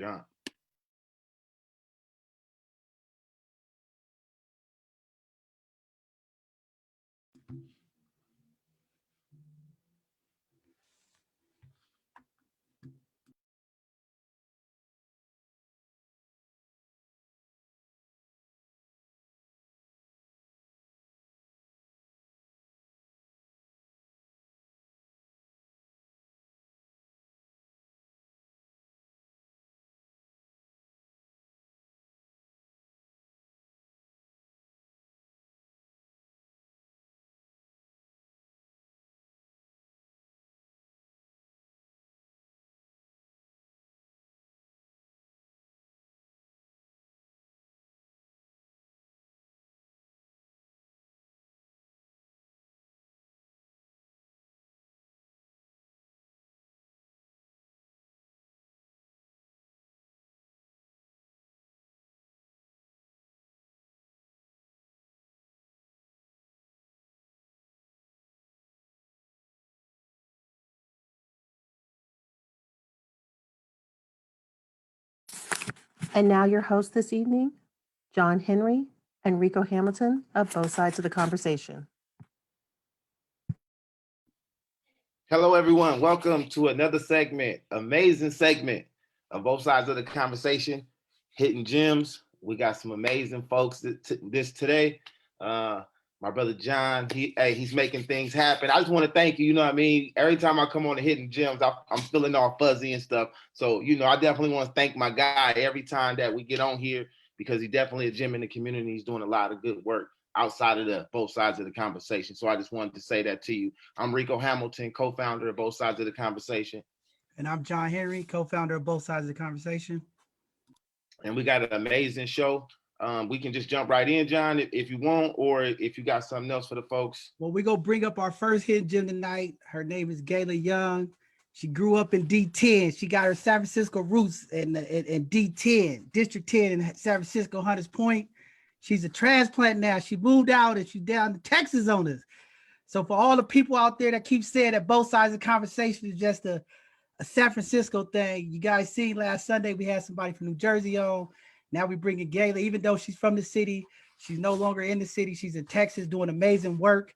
John. And now your host this evening, John Henry and Rico Hamilton of Both Sides of the Conversation. Hello, everyone. Welcome to another segment, amazing segment of Both Sides of the Conversation, Hitting Gems. We got some amazing folks this today. My brother John, he's making things happen. I just want to thank you. You know what I mean? Every time I come on to Hitting Gems, I'm feeling all fuzzy and stuff. So, I definitely want to thank my guy every time that we get on here because he's definitely a gem in the community. He's doing a lot of good work outside of the both sides of the conversation. So I just wanted to say that to you. I'm Rico Hamilton, co-founder of Both Sides of the Conversation. And I'm John Henry, co-founder of Both Sides of the Conversation. And we got an amazing show. We can just jump right in, John, if you want, or if you got something else for the folks. Well, we're going to bring up our first hidden gem tonight. Her name is Gayla Young. She grew up in D10. She got her San Francisco roots in D10, District 10 in San Francisco, Hunters Point. She's a transplant now. She moved out and she's down to Texas on us. So for all the people out there that keep saying that Both Sides of the Conversation is just a San Francisco thing, you guys seen last Sunday, we had somebody from New Jersey on. Now we bring in Gayla, even though she's from the city, she's no longer in the city. She's in Texas doing amazing work.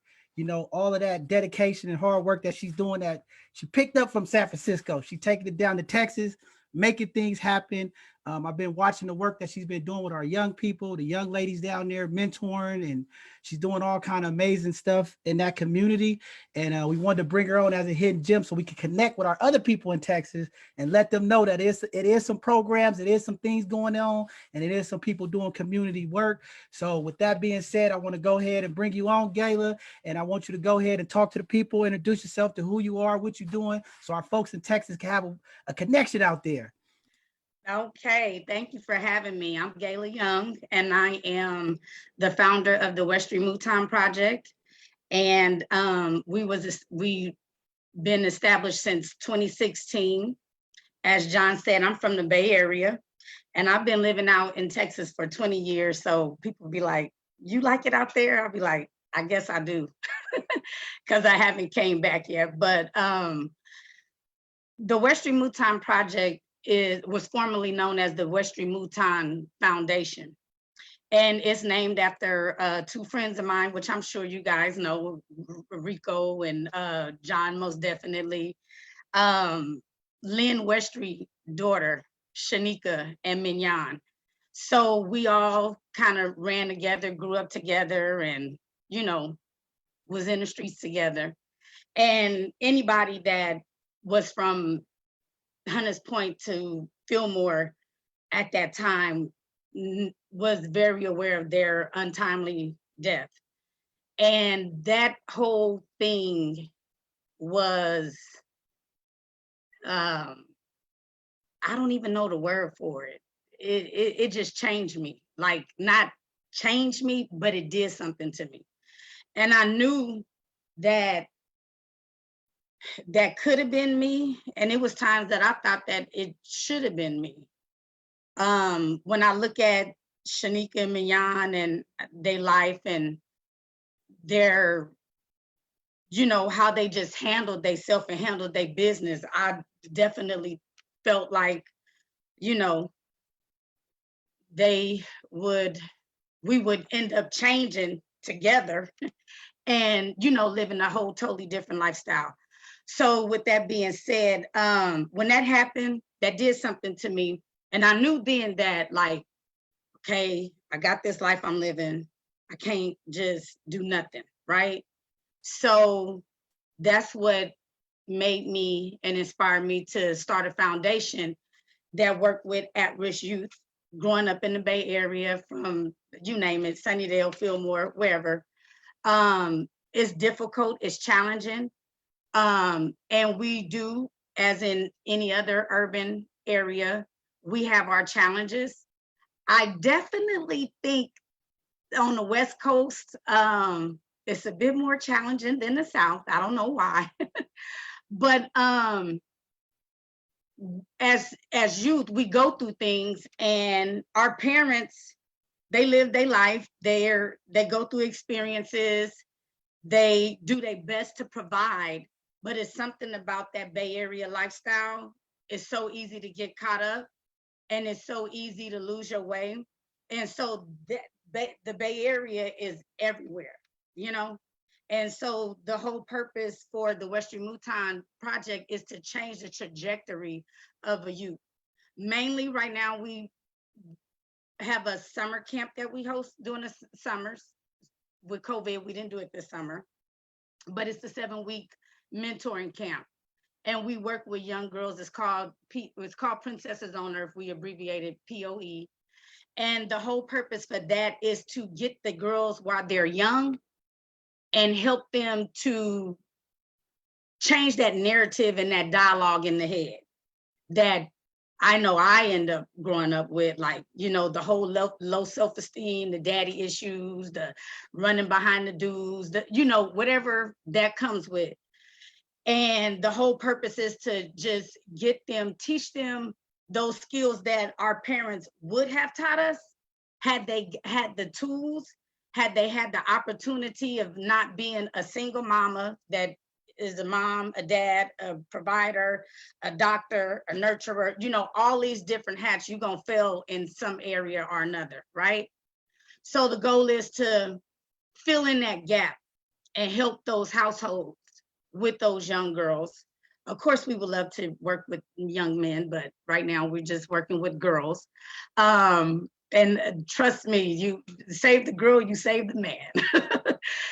All of that dedication and hard work that she's doing that she picked up from San Francisco. She's taking it down to Texas, making things happen. I've been watching the work that she's been doing with our young people, the young ladies down there, mentoring, and she's doing all kind of amazing stuff in that community. And we wanted to bring her on as a hidden gem so we can connect with our other people in Texas and let them know that it is some programs, it is some things going on, and it is some people doing community work. So with that being said, I want to go ahead and bring you on, Gayla, and I want you to go ahead and talk to the people, introduce yourself to who you are, what you're doing, so our folks in Texas can have a connection out there. Okay, thank you for having me. I'm Gayla Young, and I am the founder of the West Street Mouton Project. And we've been established since 2016. As John said, I'm from the Bay Area, and I've been living out in Texas for 20 years. So people be like, "You like it out there?" I'll be like, "I guess I do," because I haven't came back yet. But the West Street Mouton Project was formerly known as the West Street Mouton Foundation. And it's named after two friends of mine, which I'm sure you guys know, Rico and John, most definitely. Lynn Weststreet daughter, Shanika and Mignon. So we all kind of ran together, grew up together, and, was in the streets together. And anybody that was from Hunters Point to Fillmore at that time was very aware of their untimely death. And that whole thing was, I don't even know the word for it. It just changed me, like not changed me, but it did something to me. And I knew that could have been me. And it was times that I thought that it should have been me. When I look at Shanika and Mignon and their life and their, how they just handled themselves and handled their business, I definitely felt like you know, we would end up changing together and, you know, living a whole totally different lifestyle. So with that being said, when that happened, that did something to me. And I knew then that, like, okay, I got this life I'm living. I can't just do nothing, right? So that's what made me and inspired me to start a foundation that worked with at-risk youth growing up in the Bay Area, from, you name it, Sunnydale, Fillmore, wherever. It's difficult, it's challenging. And we do, as in any other urban area, we have our challenges. I definitely think on the West Coast, it's a bit more challenging than the South. I don't know why. But as youth, we go through things, and our parents, they live their life. They go through experiences. They do their best to provide, but it's something about that Bay Area lifestyle. It's so easy to get caught up, and it's so easy to lose your way. And so the Bay Area is everywhere, you know? And so the whole purpose for the Westry Mouton project is to change the trajectory of a youth. Mainly right now, we have a summer camp that we host during the summers. With COVID, we didn't do it this summer, but it's the 7-week mentoring camp. And we work with young girls. It's called Princesses on Earth. We abbreviated POE. And the whole purpose for that is to get the girls while they're young and help them to change that narrative and that dialogue in the head that I know I end up growing up with, like, you know, the whole low self-esteem, the daddy issues, the running behind the dudes, you know, whatever that comes with. And the whole purpose is to just teach them those skills that our parents would have taught us had they had the tools, had they had the opportunity of not being a single mama that is a mom, a dad, a provider, a doctor, a nurturer, you know, all these different hats. You're gonna fail in some area or another, right? So the goal is to fill in that gap and help those households with those young girls. Of course, we would love to work with young men, but right now we're just working with girls. And trust me, you save the girl, you save the man.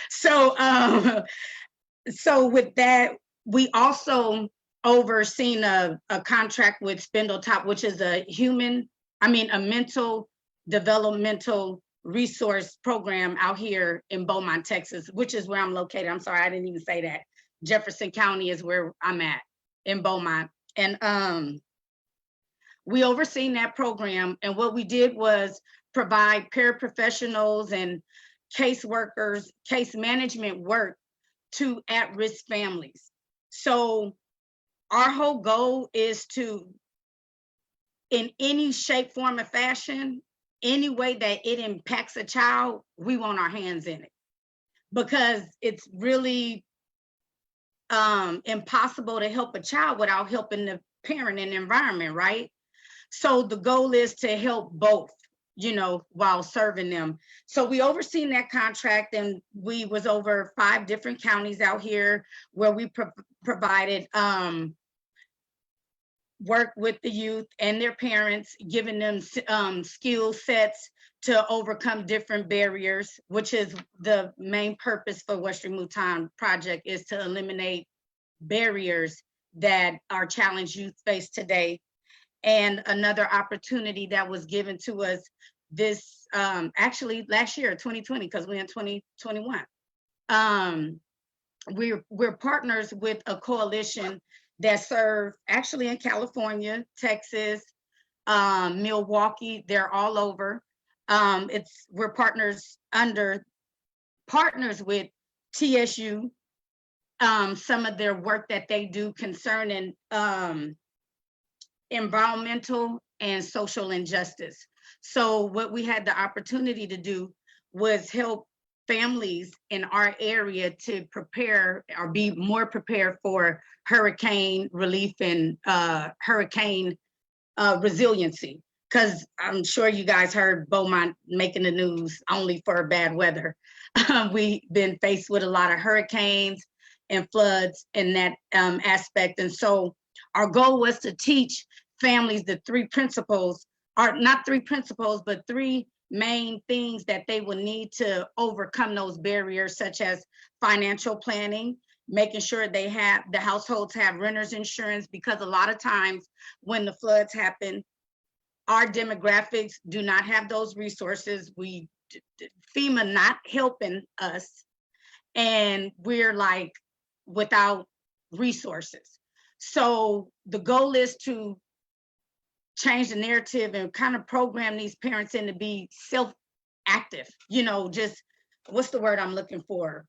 So with that, we also overseen a contract with Spindletop, which is a mental developmental resource program out here in Beaumont, Texas, which is where I'm located. I'm sorry, I didn't even say that. Jefferson County is where I'm at, in Beaumont. And we overseen that program. And what we did was provide paraprofessionals and caseworkers, case management work to at-risk families. So our whole goal is to, in any shape, form, or fashion, any way that it impacts a child, we want our hands in it. Because it's really impossible to help a child without helping the parent and environment, right? So the goal is to help both, you know, while serving them. So we overseen that contract, and we was over 5 different counties out here where we provided work with the youth and their parents, giving them skill sets to overcome different barriers, which is the main purpose for Westry Mouton project, is to eliminate barriers that our challenged youth face today. And another opportunity that was given to us this, actually last year, 2020, because we're in 2021. We're partners with a coalition that serve actually in California, Texas, Milwaukee, they're all over. We're partners with TSU, some of their work that they do concerning environmental and social injustice. So what we had the opportunity to do was help families in our area to prepare or be more prepared for hurricane relief and hurricane resiliency. Because I'm sure you guys heard Beaumont making the news only for bad weather. We've been faced with a lot of hurricanes and floods in that aspect. And so our goal was to teach families the three principles, or not three principles, but three main things that they will need to overcome those barriers, such as financial planning, making sure the households have renter's insurance, because a lot of times when the floods happen, our demographics do not have those resources. FEMA not helping us, and we're like without resources. So the goal is to change the narrative and kind of program these parents in to be self-active, just what's the word I'm looking for?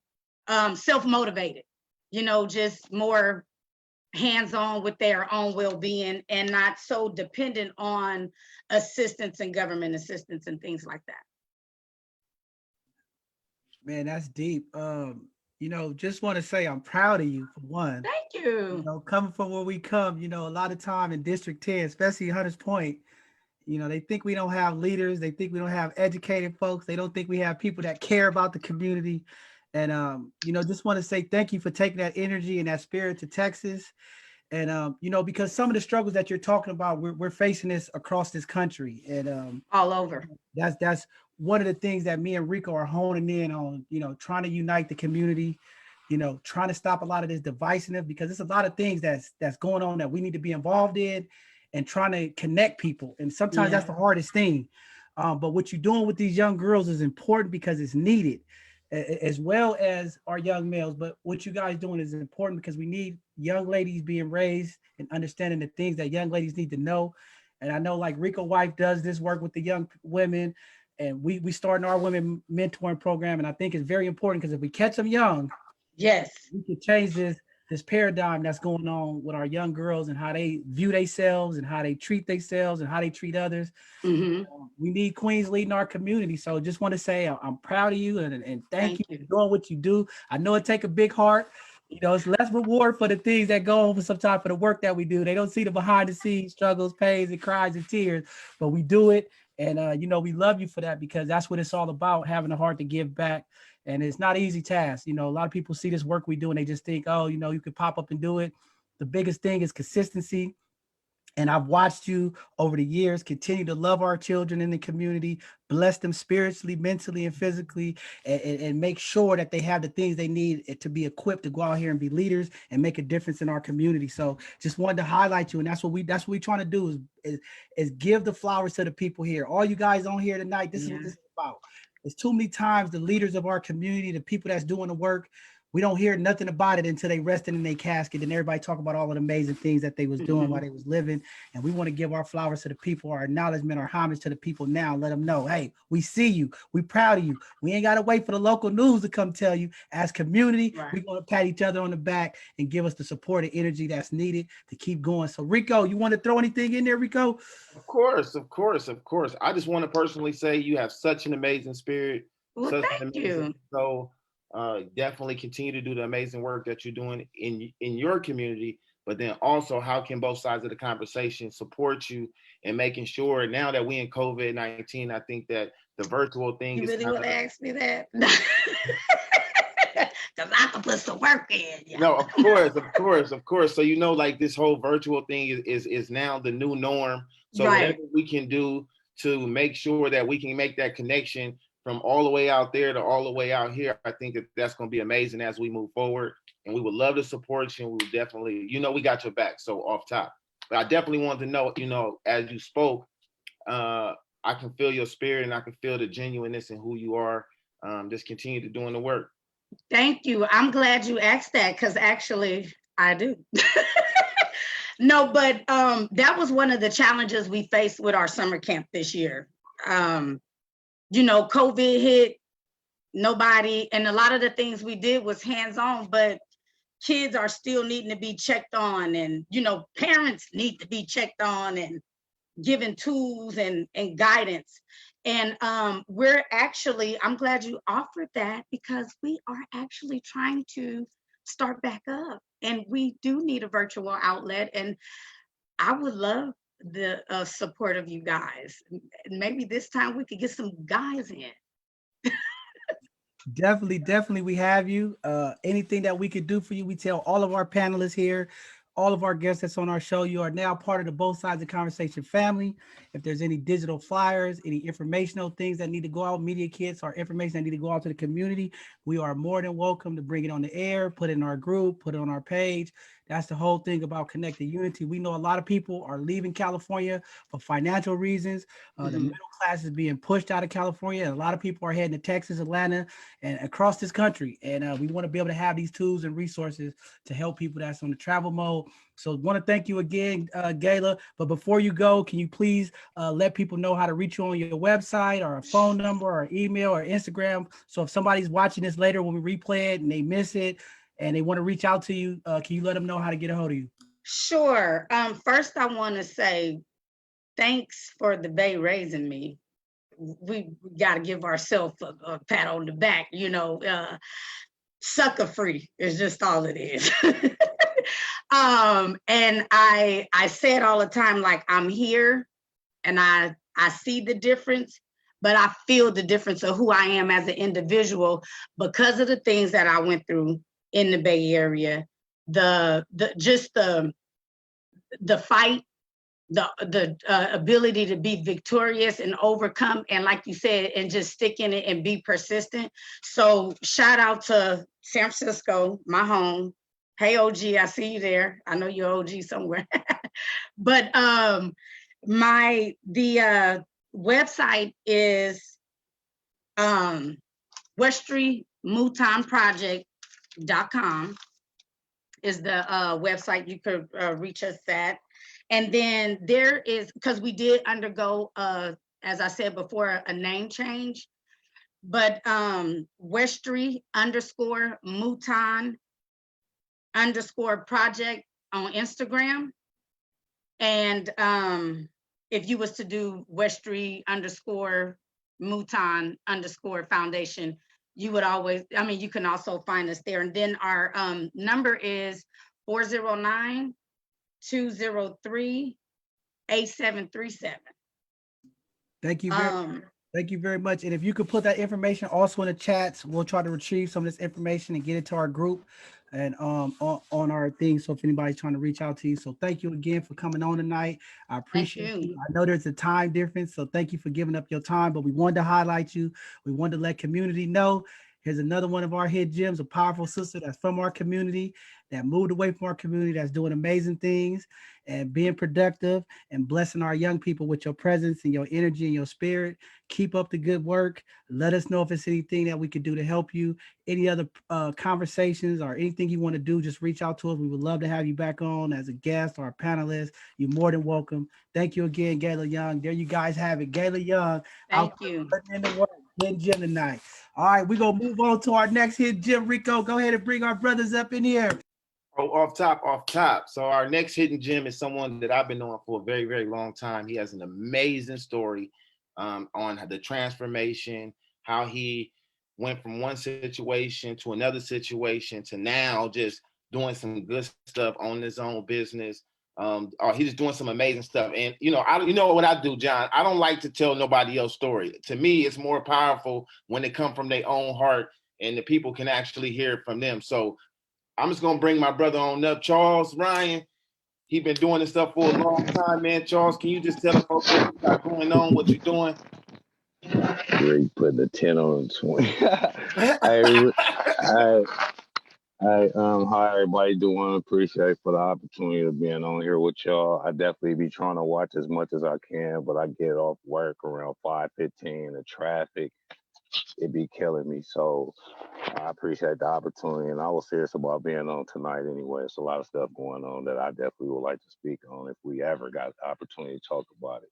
Self-motivated, just more hands-on with their own well-being and not so dependent on assistance and government assistance and things like that. Man, that's deep. Just want to say I'm proud of you for one. Thank you. Coming from where we come, a lot of time in District 10, especially Hunters Point, they think we don't have leaders. They think we don't have educated folks. They don't think we have people that care about the community. And, just want to say thank you for taking that energy and that spirit to Texas. And, because some of the struggles that you're talking about, we're facing this across this country. And all over. That's one of the things that me and Rico are honing in on, trying to unite the community, trying to stop a lot of this divisiveness, because there's a lot of things that's going on that we need to be involved in, and trying to connect people. And sometimes that's the hardest thing. But what you're doing with these young girls is important because it's needed, as well as our young males. But what you guys doing is important because we need young ladies being raised and understanding the things that young ladies need to know. And I know like Rico Wife does this work with the young women, and we starting our women mentoring program. And I think it's very important because if we catch them young, yes, we can change this paradigm that's going on with our young girls and how they view themselves and how they treat themselves and how they treat others. Mm-hmm. We need queens leading our community. So just want to say I'm proud of you and thank you for doing what you do. I know it take a big heart. It's less reward for the things that go on for sometimes for the work that we do. They don't see the behind the scenes struggles, pains, and cries and tears, but we do it. And, we love you for that, because that's what it's all about, having a heart to give back. And it's not an easy task. A lot of people see this work we do and they just think, oh, you could pop up and do it. The biggest thing is consistency. And I've watched you over the years continue to love our children in the community, bless them spiritually, mentally, and physically, and make sure that they have the things they need to be equipped to go out here and be leaders and make a difference in our community. So just wanted to highlight you. And that's what we're trying to do is give the flowers to the people here. All you guys on here tonight, this is what this is about. There's too many times the leaders of our community, the people that's doing the work, we don't hear nothing about it until they resting in their casket, and everybody talk about all of the amazing things that they was doing while they was living. And we want to give our flowers to the people, our acknowledgement, our homage to the people now. Let them know, hey, we see you. We proud of you. We ain't got to wait for the local news to come tell you. As community, we're going to pat each other on the back and give us the support and energy that's needed to keep going. So Rico, you want to throw anything in there, Rico? Of course. I just want to personally say you have such an amazing spirit. Well, thank you. So definitely continue to do the amazing work that you're doing in your community, but then also how can both sides of the conversation support you and making sure, now that we in COVID-19, I think that the virtual thing you is really want to ask me that? Because I can put some work in. Yeah. No, of course. So like this whole virtual thing is now the new norm. So whatever we can do to make sure that we can make that connection from all the way out there to all the way out here, I think that that's going to be amazing as we move forward. And we would love to support you. And we would definitely, we got your back. So off top, but I definitely want to know, as you spoke, I can feel your spirit and I can feel the genuineness in who you are. Just continue to doing the work. Thank you. I'm glad you asked that, because actually I do. No, but that was one of the challenges we faced with our summer camp this year. COVID hit, nobody, and a lot of the things we did was hands-on, but kids are still needing to be checked on, and, parents need to be checked on and given tools and guidance. And I'm glad you offered that, because we are actually trying to start back up, and we do need a virtual outlet. And I would love the support of you guys. Maybe this time we could get some guys in. Definitely, we have you. Anything that we could do for you, we tell all of our panelists here, all of our guests that's on our show, you are now part of the Both Sides of Conversation family. If there's any digital flyers, any informational things that need to go out, media kits or information that need to go out to the community, we are more than welcome to bring it on the air, put it in our group, put it on our page. That's the whole thing about Connected Unity. We know a lot of people are leaving California for financial reasons. The middle class is being pushed out of California, and a lot of people are heading to Texas, Atlanta, and across this country. And we want to be able to have these tools and resources to help people that's on the travel mode. So want to thank you again, Gayla. But before you go, can you please let people know how to reach you on your website or a phone number or email or Instagram? So if somebody's watching this later when we replay it and they miss it and they want to reach out to you, can you let them know how to get a hold of you? Sure. First, I want to say thanks for the Bay raising me. We got to give ourselves a pat on the back, sucker free is just all it is. And I say it all the time, like I'm here and I see the difference, but I feel the difference of who I am as an individual because of the things that I went through in the Bay Area, the fight, the ability to be victorious and overcome, and like you said, and just stick in it and be persistent. So shout out to San Francisco, my home. Hey, OG, I see you there. I know you're OG somewhere. But the website is WestryMoutonProject.com is the website you could reach us at. And then there is, because we did undergo, as I said before, a name change, but Westry_Mouton_project on Instagram. And if you was to do Westry_Mouton_foundation, you would always, you can also find us there. And then our number is 409-203-8737. Thank you very much. And if you could put that information also in the chats, we'll try to retrieve some of this information and get it to our group and on our thing. So if anybody's trying to reach out to you. So thank you again for coming on tonight. I appreciate you. I know there's a time difference, so thank you for giving up your time, but we wanted to highlight you. We wanted to let community know. Here's another one of our hidden gems, a powerful sister that's from our community, that moved away from our community, that's doing amazing things and being productive and blessing our young people with your presence and your energy and your spirit. Keep up the good work. Let us know if it's anything that we could do to help you. Any other conversations or anything you want to do, just reach out to us. We would love to have you back on as a guest or a panelist. You're more than welcome. Thank you again, Gayla Young. There you guys have it. Gayla Young. Thank you. In the work. Hidden gem tonight. All right, we're gonna move on to our next hidden gem. Rico, go ahead and bring our brothers up in here. Oh, off top. So our next hidden gem is someone that I've been knowing for a very, very long time. He has an amazing story on the transformation, how he went from one situation to another situation to now just doing some good stuff on his own business. He's doing some amazing stuff. And you know what I do, John? I don't like to tell nobody else's story. To me, it's more powerful when it comes from their own heart and the people can actually hear it from them. So I'm just gonna bring my brother on up, Charles Ryan. He been doing this stuff for a long time, man. Charles, can you just tell the folks what you got going on, what you're doing? Great, putting the 10 on 20. How everybody doing? Appreciate for the opportunity of being on here with y'all. I definitely be trying to watch as much as I can, but I get off work around 5:15. The traffic, it be killing me. So I appreciate the opportunity, and I was serious about being on tonight anyway. It's a lot of stuff going on that I definitely would like to speak on if we ever got the opportunity to talk about it.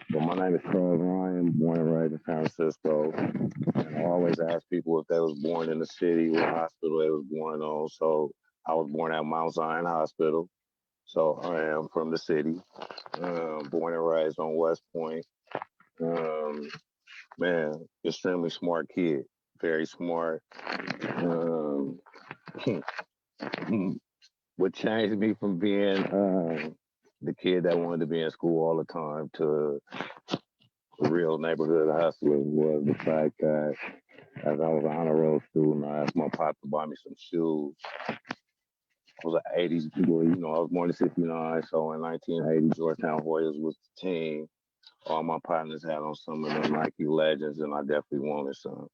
But my name is Charles Ryan, born and raised in San Francisco. And I always ask people if they was born in the city, what hospital they was born on. So I was born at Mount Zion Hospital. So I am from the city, born and raised on West Point. Man, extremely smart kid, very smart. What changed me from being the kid that wanted to be in school all the time to a real neighborhood hustler was the fact that as I was an honor roll student, I asked my pop to buy me some shoes. I was an 80s boy, you know, I was born in 69, so in 1980, Georgetown Hoyas was the team. All my partners had on some of them Nike Legends, and I definitely wanted some.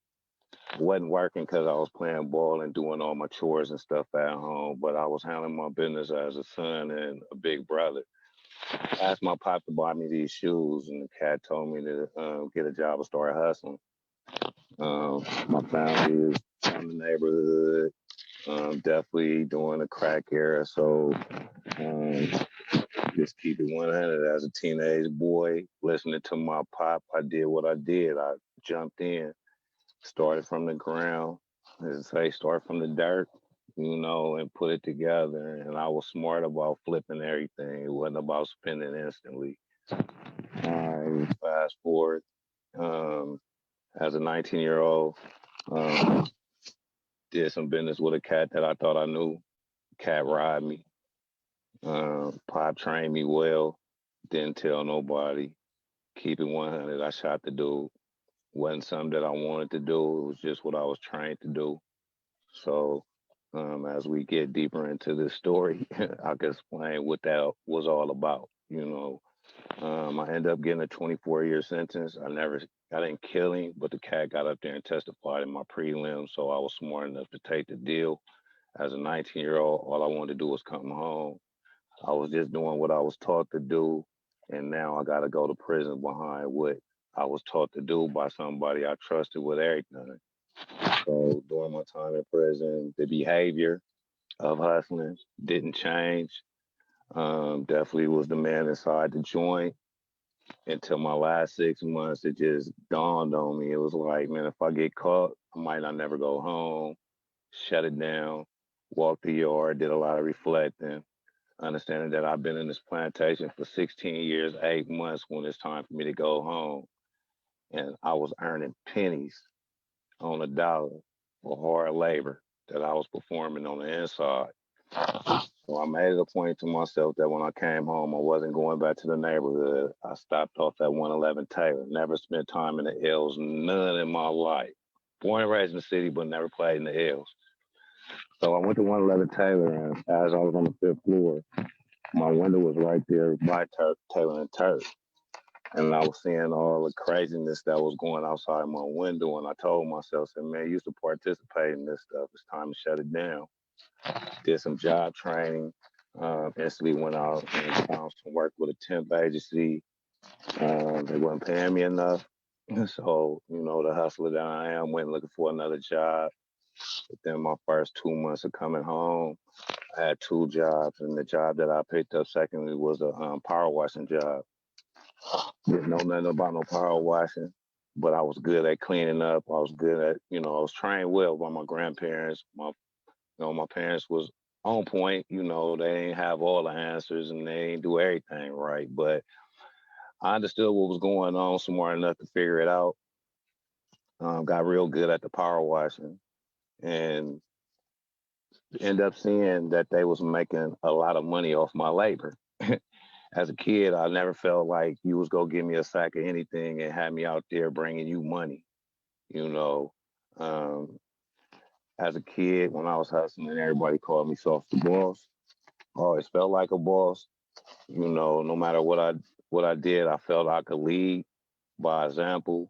Wasn't working because I was playing ball and doing all my chores and stuff at home, but I was handling my business as a son and a big brother. I asked my pop to buy me these shoes, and the cat told me to get a job and start hustling. My family is from the neighborhood, definitely during the crack era, so um, just keep it 100. As a teenage boy, listening to my pop, I did what I did. I jumped in, started from the ground, as I say, start from the dirt, you know, and put it together. And I was smart about flipping everything. It wasn't about spending instantly. All right, fast forward. Um, as a 19-year-old, did some business with a cat that I thought I knew. Cat ride me. Pop trained me well. Didn't tell nobody. Keep it 100. I shot the dude. Wasn't something that I wanted to do. It was just what I was trained to do. So as we get deeper into this story, I can explain what that was all about. You know, I ended up getting a 24-year sentence. I didn't kill him, but the cat got up there and testified in my prelim. So I was smart enough to take the deal. As a 19-year-old, all I wanted to do was come home. I was just doing what I was taught to do, and now I got to go to prison behind what I was taught to do by somebody I trusted with everything. So during my time in prison, the behavior of hustling didn't change. Definitely was the man inside the joint until my last 6 months. It just dawned on me. It was like, man, if I get caught, I might not never go home. Shut it down, walked the yard, did a lot of reflecting, understanding that I've been in this plantation for 16 years, 8 months when it's time for me to go home. And I was earning pennies on a dollar for hard labor that I was performing on the inside. So I made it a point to myself that when I came home, I wasn't going back to the neighborhood. I stopped off at 111 Taylor, never spent time in the L's, none in my life. Born and raised in the city, but never played in the L's. So I went to 111 Taylor, and as I was on the fifth floor, my window was right there by Taylor and Turk. And I was seeing all the craziness that was going outside my window. And I told myself, said, man, I used to participate in this stuff. It's time to shut it down. Did some job training. Instantly went out and found some work with a temp agency. They weren't paying me enough. So, you know, the hustler that I am, went looking for another job. Within my first 2 months of coming home, I had two jobs. And the job that I picked up secondly was a power washing job. Didn't know nothing about no power washing, but I was good at cleaning up. I was good at, you know, I was trained well by my grandparents. My parents was on point. You know, they ain't have all the answers and they ain't do everything right, but I understood what was going on, smart enough to figure it out. Got real good at the power washing, and end up seeing that they was making a lot of money off my labor. As a kid, I never felt like you was gonna give me a sack of anything and have me out there bringing you money. You know, um, as a kid, when I was hustling, everybody called me soft the boss. I always felt like a boss. You know, no matter what I did, I felt I could lead by example.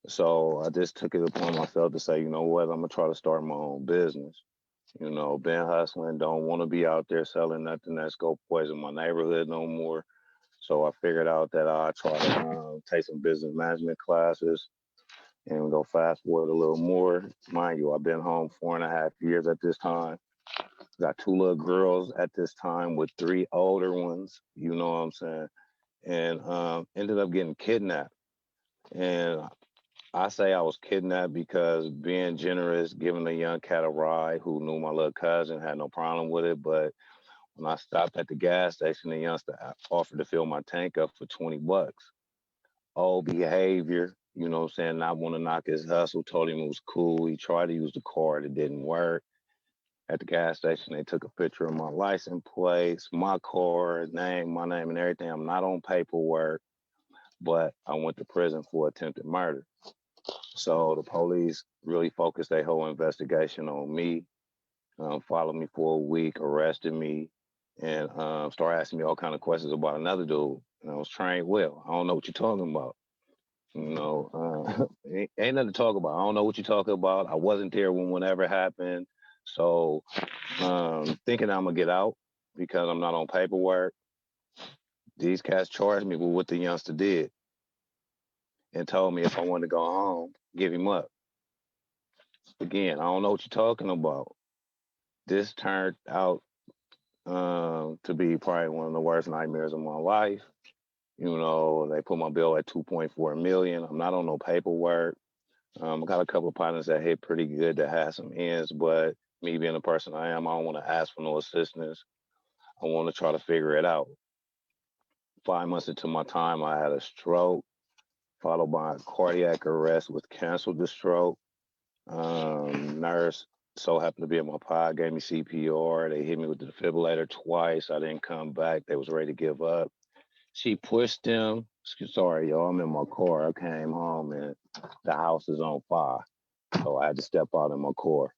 So I just took it upon myself to say, you know what, I'm gonna try to start my own business. You know, been hustling, don't want to be out there selling nothing that's go poison my neighborhood no more. So I figured out that I try to take some business management classes and go fast forward a little more. Mind you, I've been home 4.5 years at this time. Got two little girls at this time with three older ones, you know what I'm saying? And ended up getting kidnapped. And I say I was kidnapped because being generous, giving a young cat a ride who knew my little cousin, had no problem with it. But when I stopped at the gas station, the youngster offered to fill my tank up for $20. Old behavior, you know what I'm saying? Not want to knock his hustle, told him it was cool. He tried to use the card, it didn't work. At the gas station, they took a picture of my license plates, my car, name, my name, and everything. I'm not on paperwork, but I went to prison for attempted murder. So the police really focused their whole investigation on me, followed me for a week, arrested me, and started asking me all kind of questions about another dude. And I was trained well. I don't know what you're talking about. Ain't nothing to talk about. I don't know what you're talking about. I wasn't there when whatever happened. So thinking I'm gonna get out because I'm not on paperwork, these cats charged me with what the youngster did and told me if I wanted to go home, give him up. Again, I don't know what you're talking about. This turned out to be probably one of the worst nightmares of my life. They put my bill at 2.4 million. I'm not on no paperwork. I got a couple of partners that hit pretty good that had some ends, but me being the person I am, I don't want to ask for no assistance. I want to try to figure it out. 5 months into my time, I had a stroke, followed by a cardiac arrest, which canceled the stroke. Nurse so happened to be in my pod, gave me CPR. They hit me with the defibrillator twice. I didn't come back. They was ready to give up. She pushed them. Sorry, y'all, I'm in my car. I came home and the house is on fire. So I had to step out in my car.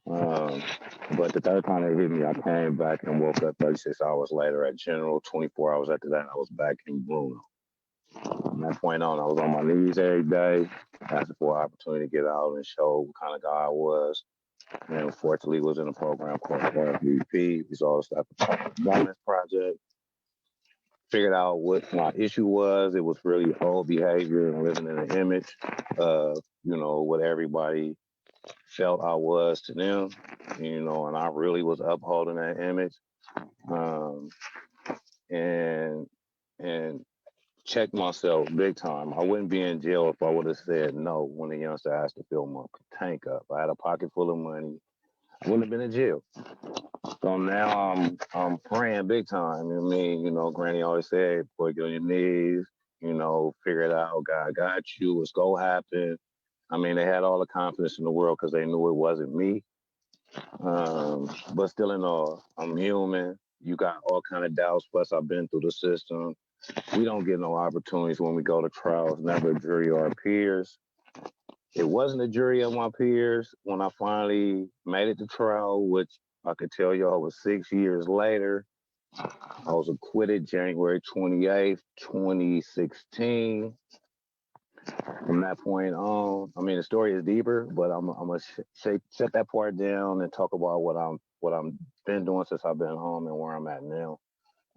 But the third time they hit me, I came back and woke up 36 hours later at General. 24 hours after that, I was back in Bruno. From that point on, I was on my knees every day, asking for an opportunity to get out and show what kind of guy I was. And unfortunately, was in a program called RFVP, Results After Performance Project. Figured out what my issue was. It was really old behavior and living in an image of, what everybody felt I was to them, and I really was upholding that image. And checked myself big time. I wouldn't be in jail if I would have said no when the youngster asked to fill my tank up. I had a pocket full of money. I wouldn't have been in jail. So now I'm praying big time. Granny always said, boy, get on your knees, figure it out. God got you. It's gonna happen. They had all the confidence in the world because they knew it wasn't me. But still in all, I'm human. You got all kind of doubts, plus I've been through the system. We don't get no opportunities when we go to trials, never a jury or our peers. It wasn't a jury of my peers when I finally made it to trial, which I could tell y'all was 6 years later. I was acquitted January 28th, 2016. From that point on, the story is deeper, but I'm gonna shut that part down and talk about what I'm been doing since I've been home and where I'm at now.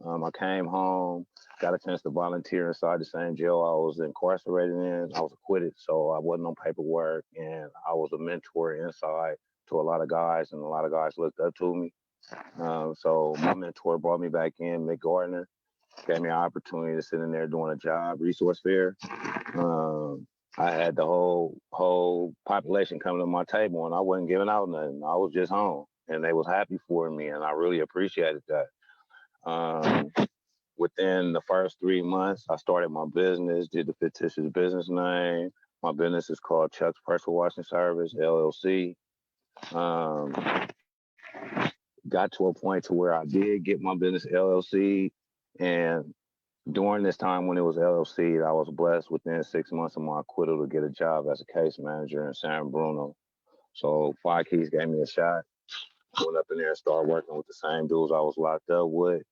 I came home, got a chance to volunteer inside the same jail I was incarcerated in. I was acquitted, so I wasn't on paperwork, and I was a mentor inside to a lot of guys, and a lot of guys looked up to me. So my mentor brought me back in, Mick Gardner, gave me an opportunity to sit in there doing a job, resource fair. I had the whole population coming to my table, and I wasn't giving out nothing. I was just home, and they was happy for me, and I really appreciated that. Within the first 3 months, I started my business, did the fictitious business name. My business is called Chuck's Pressure Washing Service, LLC. Got to a point to where I did get my business LLC. And during this time when it was LLC, I was blessed within 6 months of my acquittal to get a job as a case manager in San Bruno. So Five Keys gave me a shot. Went up in there and started working with the same dudes I was locked up with.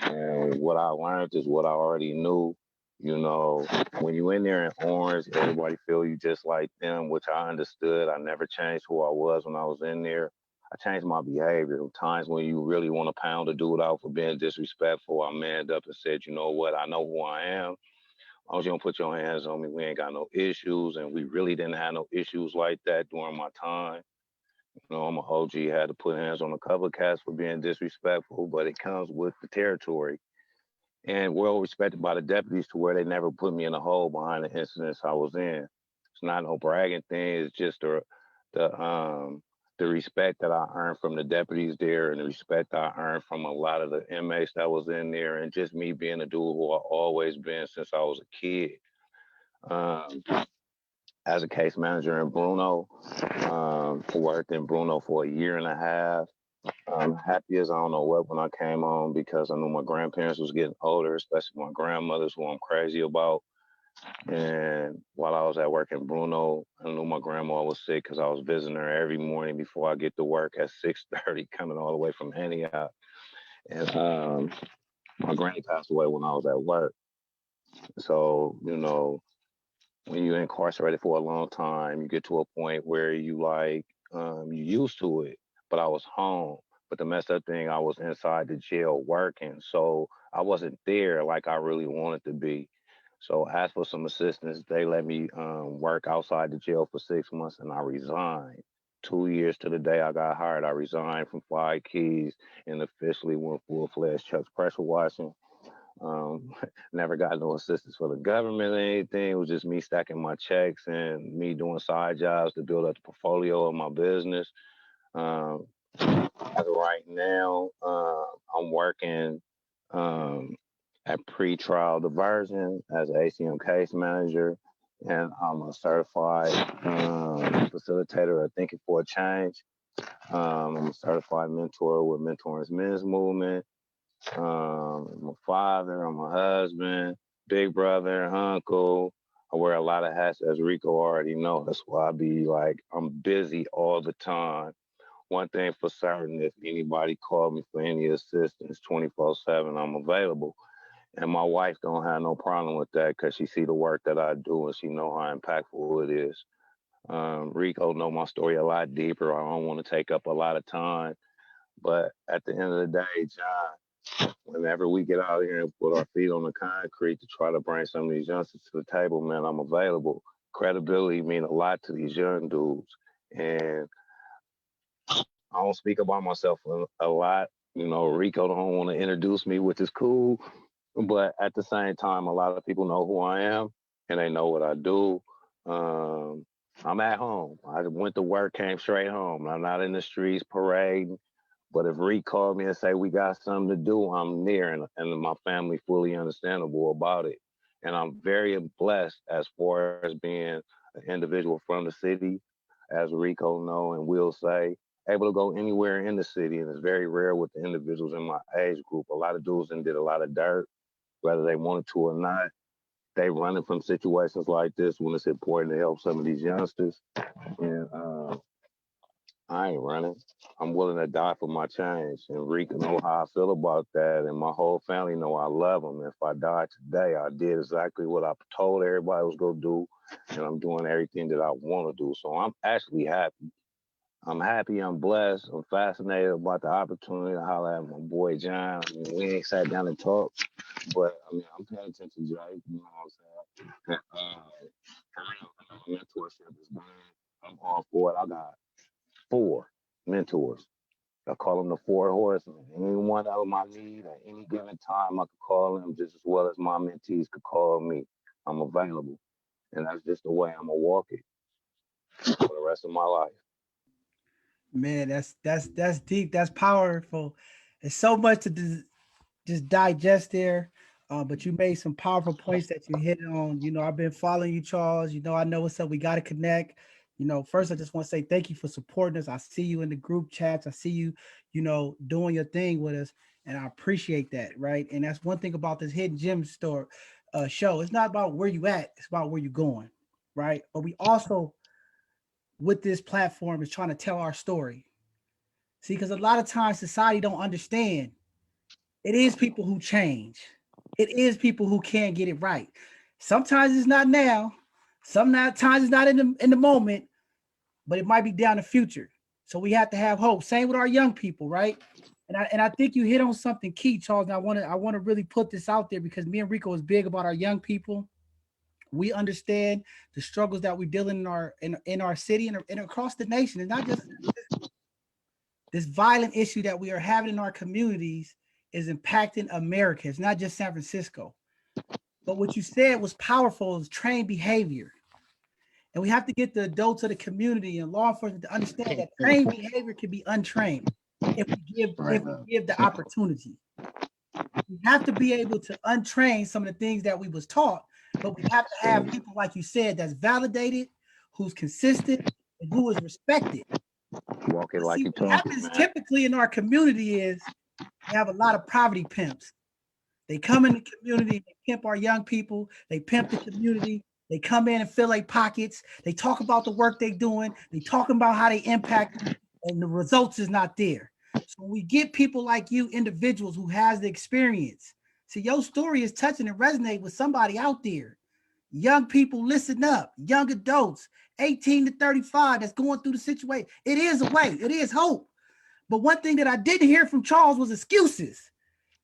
And what I learned is what I already knew. When you in there in orange, everybody feel you just like them, which I understood. I never changed who I was when I was in there. I changed my behavior. Times when you really want to pound a dude out for being disrespectful, I manned up and said, you know what, I know who I am. As long as you don't put your hands on me, we ain't got no issues. And we really didn't have no issues like that during my time. I'm an OG, had to put hands on a couple of cats for being disrespectful, but it comes with the territory. And well respected by the deputies to where they never put me in a hole behind the incidents I was in. It's not no bragging thing. It's just the respect that I earned from the deputies there and the respect I earned from a lot of the inmates that was in there, and just me being a dude who I've always been since I was a kid. As a case manager in Bruno, worked in Bruno for 1.5 years. I'm happy as I don't know what when I came home because I knew my grandparents was getting older, especially my grandmother's who I'm crazy about. And while I was at work in Bruno, I knew my grandma was sick because I was visiting her every morning before I get to work at 6:30, coming all the way from Antioch. And my granny passed away when I was at work. So, when you're incarcerated for a long time, you get to a point where you used to it. But I was home. But the messed up thing, I was inside the jail working, so I wasn't there like I really wanted to be. So I asked for some assistance. They let me work outside the jail for 6 months, and I resigned. 2 years to the day I got hired, I resigned from Five Keys and officially went full-fledged Chuck's pressure washing. um, Never got no assistance for the government or anything. It was just me stacking my checks and me doing side jobs to build up the portfolio of my business. Um, as of right now, I'm working um, at pretrial diversion as an ACM case manager, and I'm a certified facilitator of Thinking for a Change. I'm a certified mentor with Mentoring's Men's Movement. I'm a father, I'm a husband, big brother, uncle. I wear a lot of hats, as Rico already knows. That's why I be like, I'm busy all the time. One thing for certain, if anybody called me for any assistance 24/7, I'm available. And my wife don't have no problem with that because she see the work that I do and she know how impactful it is. Rico know my story a lot deeper. I don't want to take up a lot of time. But at the end of the day, John, whenever we get out here and put our feet on the concrete to try to bring some of these youngsters to the table, man, I'm available. Credibility mean a lot to these young dudes. And I don't speak about myself a lot. Rico don't want to introduce me, which is cool. But at the same time, a lot of people know who I am and they know what I do. Um, I'm at home. I went to work, came straight home. I'm not in the streets parading. But if Reek called me and say we got something to do, I'm near, and my family fully understandable about it. And I'm very blessed as far as being an individual from the city, as Rico know and will say, able to go anywhere in the city. And it's very rare with the individuals in my age group. A lot of dudes and did a lot of dirt, whether they wanted to or not. They running from situations like this when it's important to help some of these youngsters. And I ain't running. I'm willing to die for my change. And Rika know how I feel about that. And my whole family know I love them. If I died today, I did exactly what I told everybody I was going to do. And I'm doing everything that I want to do. So I'm actually happy. I'm happy. I'm blessed. I'm fascinated about the opportunity to holler at my boy John. I mean, we ain't sat down and talked, but I mean, I'm paying attention to Jay. You know what I'm saying? Mentorship is good. I'm all for it. I got 4 mentors. I call them the 4 horsemen. Any one of them I need at any given time, I could call them just as well as my mentees could call me. I'm available. And that's just the way I'm going to walk it for the rest of my life. Man, that's deep. That's powerful. It's so much to just digest there. But you made some powerful points that you hit on. I've been following you, Charles. I know what's up. We got to connect. First, I just want to say thank you for supporting us. I see you in the group chats. I see you, doing your thing with us. And I appreciate that. Right. And that's one thing about this Hidden Gem show. It's not about where you at. It's about where you're going. Right. But we also, with this platform, is trying to tell our story. See, because a lot of times society don't understand. It is people who change. It is people who can't get it right. Sometimes it's not now. Sometimes it's not in the moment, but it might be down the future. So we have to have hope. Same with our young people, right? And I think you hit on something key, Charles. And I want to really put this out there because me and Rico is big about our young people. We understand the struggles that we're dealing in our city and across the nation. It's not just this violent issue that we are having in our communities is impacting America. It's not just San Francisco. But what you said was powerful, is trained behavior. And we have to get the adults of the community and law enforcement to understand that trained behavior can be untrained if we give the opportunity. We have to be able to untrain some of the things that we was taught, but we have to have people, like you said, that's validated, who's consistent, and who is respected. Walk it like See, you what talk it, happens man. typically in our community is we have a lot of poverty pimps. They come in the community, they pimp our young people, they pimp the community, they come in and fill their pockets, they talk about the work they're doing, they talking about how they impact, and the results is not there. So we get people like you, individuals who has the experience. See, your story is touching and resonate with somebody out there. Young people, listen up. Young adults, 18 to 35, that's going through the situation. It is a way, it is hope. But one thing that I didn't hear from Charles was excuses.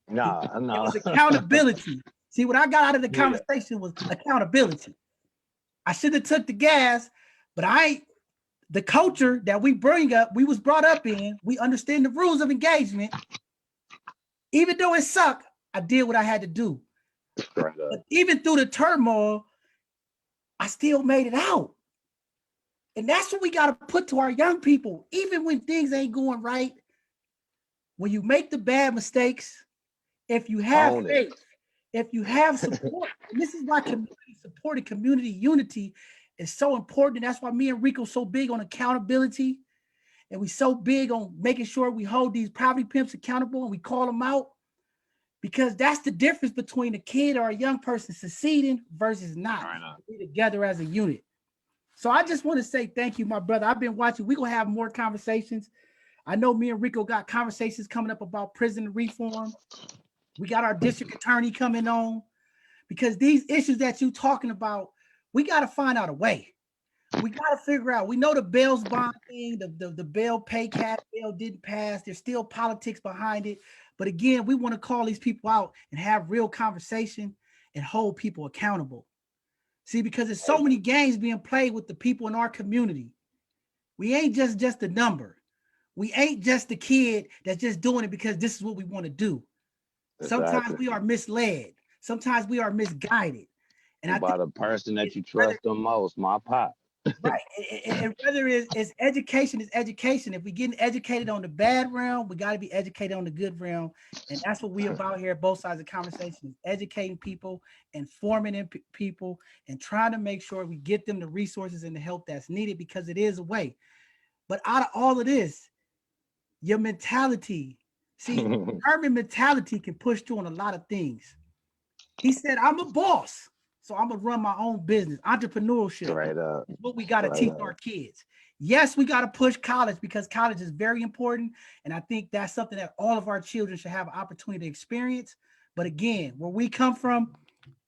Nah. It was accountability. See, what I got out of the Yeah. conversation was accountability. I should have took the gas, but the culture that we bring up, we was brought up in, we understand the rules of engagement. Even though it sucked, I did what I had to do. Straight up. But even through the turmoil, I still made it out. And that's what we got to put to our young people. Even when things ain't going right, when you make the bad mistakes, if you have Own it. faith, if you have support, and this is why community support and community unity is so important. And that's why me and Rico so big on accountability. And we so big on making sure we hold these poverty pimps accountable and we call them out. Because that's the difference between a kid or a young person succeeding versus not. We together as a unit. So I just want to say thank you, my brother. I've been watching. We're going to have more conversations. I know me and Rico got conversations coming up about prison reform. We got our district attorney coming on, because these issues that you're talking about, we got to find out a way. We got to figure out. We know the bail's bond thing, the bail pay cap bill didn't pass. There's still politics behind it. But again, we want to call these people out and have real conversation and hold people accountable. See, because there's so many games being played with the people in our community. We ain't just a number. We ain't just the kid that's just doing it because this is what we want to do. Sometimes Exactly. we are misled. Sometimes we are misguided. And I by think the person that you trust the most, my pop. right. And whether it's education is education. If we getting educated on the bad realm, we got to be educated on the good realm. And that's what we about here at both sides of the conversation, educating people, informing people, and trying to make sure we get them the resources and the help that's needed, because it is a way. But out of all of this, your mentality, see, Herman mentality can push through on a lot of things. He said, I'm a boss, so I'm gonna run my own business. Entrepreneurship is what we gotta teach our kids. Yes, we gotta push college, because college is very important. And I think that's something that all of our children should have an opportunity to experience. But again, where we come from,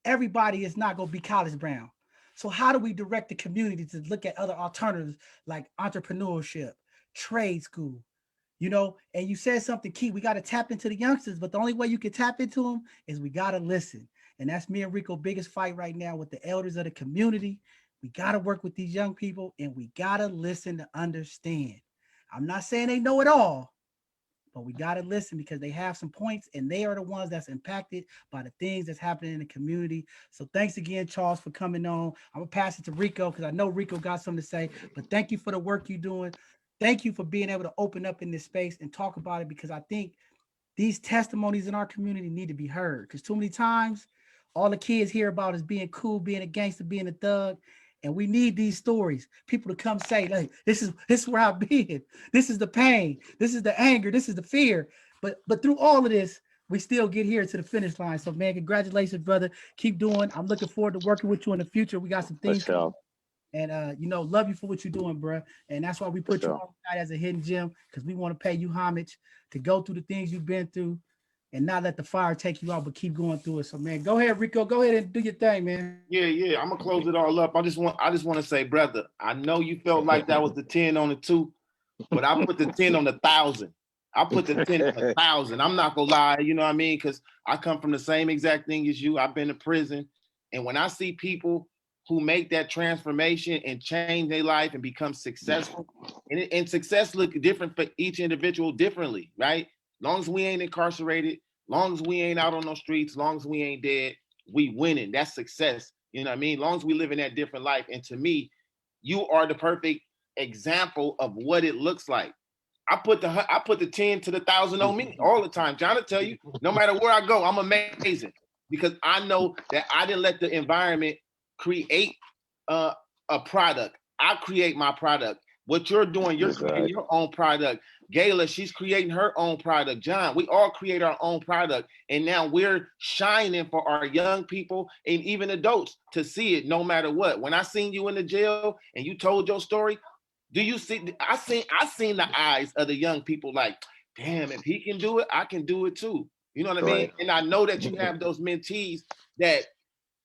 everybody is not gonna be college bound. So how do we direct the community to look at other alternatives like entrepreneurship, trade school? You know, and you said something key. We got to tap into the youngsters, but the only way you can tap into them is we got to listen. And that's me and Rico's biggest fight right now with the elders of the community. We got to work with these young people, and we got to listen to understand. I'm not saying they know it all, but we got to listen, because they have some points, and they are the ones that's impacted by the things that's happening in the community. So thanks again, Charles, for coming on. I'm going to pass it to Rico, because I know Rico got something to say, but thank you for the work you're doing. Thank you for being able to open up in this space and talk about it, because I think these testimonies in our community need to be heard, because too many times all the kids hear about is being cool, being a gangster, being a thug. And we need these stories, people to come say, like, this is where I've been. This is the pain. This is the anger. This is the fear. But through all of this, we still get here to the finish line. So, man, congratulations, brother. Keep doing. I'm looking forward to working with you in the future. We got some things coming. And you know, love you for what you're doing, bro. And that's why we put you on tonight as a hidden gem, because we want to pay you homage to go through the things you've been through and not let the fire take you out, but keep going through it. So, man, go ahead, Rico. Go ahead and do your thing, man. Yeah. I'm gonna close it all up. I just want to say, brother, I know you felt like that was the 10 on the 2, but I put the 10 on the 1,000. I put the 10 on the 1,000. I'm not gonna lie, you know what I mean? Because I come from the same exact thing as you. I've been to prison, and when I see people who make that transformation and change their life and become successful, and success look different for each individual differently, right? Long as we ain't incarcerated, long as we ain't out on those streets, long as we ain't dead, we winning. That's success. You know what I mean? Long as we live in that different life. And to me, you are the perfect example of what it looks like. I put the 10 to the 1,000 on me all the time. John will tell you, no matter where I go, I'm amazing, because I know that I didn't let the environment create a product. I create my product. What you're doing, you're Exactly. creating your own product. Gayla, she's creating her own product. John, we all create our own product. And now we're shining for our young people and even adults to see it no matter what. When I seen you in the jail and you told your story, do you see? I seen the eyes of the young people like, damn, if he can do it, I can do it too. You know what I mean? Right. And I know that you have those mentees that,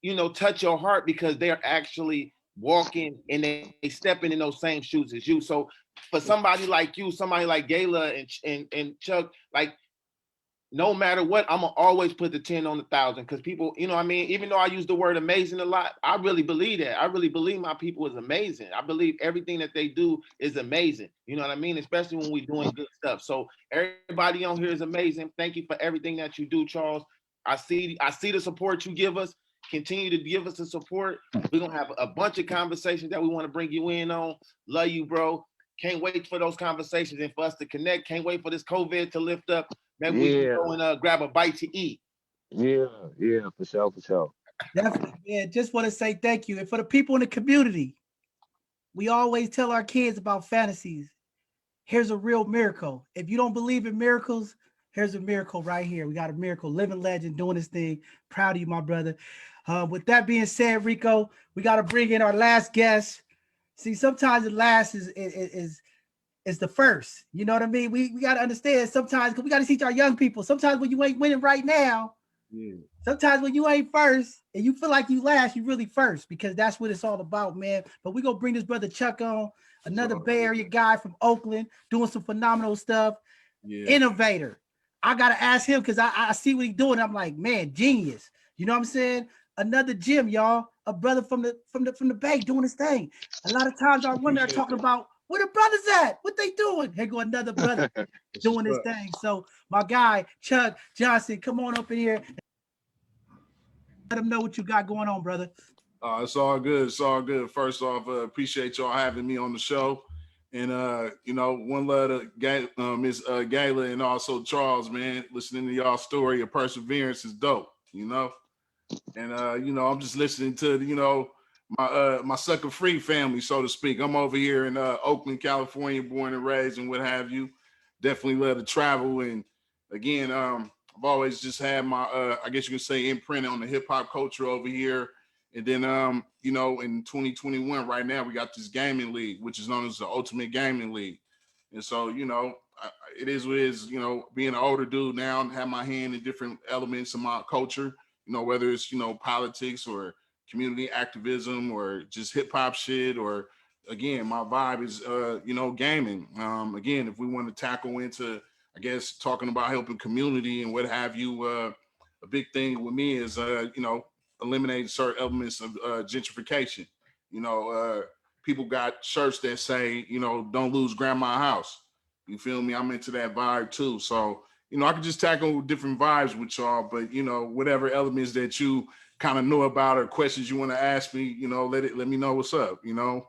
you know, touch your heart because they're actually walking and they stepping in those same shoes as you. So for somebody like you, somebody like Gayla and Chuck, like no matter what, I'm gonna always put the 10 on the 1,000 because people, you know what I mean? Even though I use the word amazing a lot, I really believe that. I really believe my people is amazing. I believe everything that they do is amazing. You know what I mean? Especially when we're doing good stuff. So everybody on here is amazing. Thank you for everything that you do, Charles. I see the support you give us. Continue to give us the support. We're gonna have a bunch of conversations that we want to bring you in on. Love you, bro. Can't wait for those conversations and for us to connect. Can't wait for this COVID to lift up. Maybe we can go and grab a bite to eat. Yeah, for sure, for sure. Definitely, man. Just want to say thank you. And for the people in the community, we always tell our kids about fantasies. Here's a real miracle. If you don't believe in miracles, here's a miracle right here. We got a miracle, living legend doing this thing. Proud of you, my brother. With that being said, Rico, we got to bring in our last guest. See, sometimes the last is the first. You know what I mean? We got to understand sometimes, because we got to teach our young people. Sometimes when you ain't winning right now, sometimes when you ain't first and you feel like you last, you really first, because that's what it's all about, man. But we're going to bring this brother Chuck on, another Bay Area guy from Oakland, doing some phenomenal stuff. Innovator. I got to ask him because I see what he's doing. I'm like, man, genius. You know what I'm saying? Another Jim, y'all, a brother from the Bay doing his thing. A lot of times I wonder, talking about where the brothers at, what they doing? Here go another brother doing his thing. So my guy, Chuck Johnson, come on up in here. Let them know what you got going on, brother. It's all good. It's all good. First off, appreciate y'all having me on the show. And, you know, one love to Miss Gayla and also Charles, man. Listening to y'all story of perseverance is dope, you know? And, you know, I'm just listening to, you know, my sucker free family, so to speak. I'm over here in Oakland, California, born and raised and what have you. Definitely love to travel. And again, I've always just had my, I guess you can say, imprint on the hip hop culture over here. And then, you know, in 2021, right now, we got this gaming league, which is known as the Ultimate Gaming League. And so, you know, it is what it is, you know, being an older dude now and have my hand in different elements of my culture, you know, whether it's, you know, politics or community activism or just hip hop shit, or again, my vibe is, you know, gaming. Again, if we want to tackle into, I guess, talking about helping community and what have you, a big thing with me is, you know, eliminating certain elements of gentrification. You know, people got shirts that say, you know, don't lose grandma's house. You feel me? I'm into that vibe too. So, you know, I can just tackle different vibes with y'all, but, you know, whatever elements that you kind of know about or questions you want to ask me, you know, let me know what's up, you know?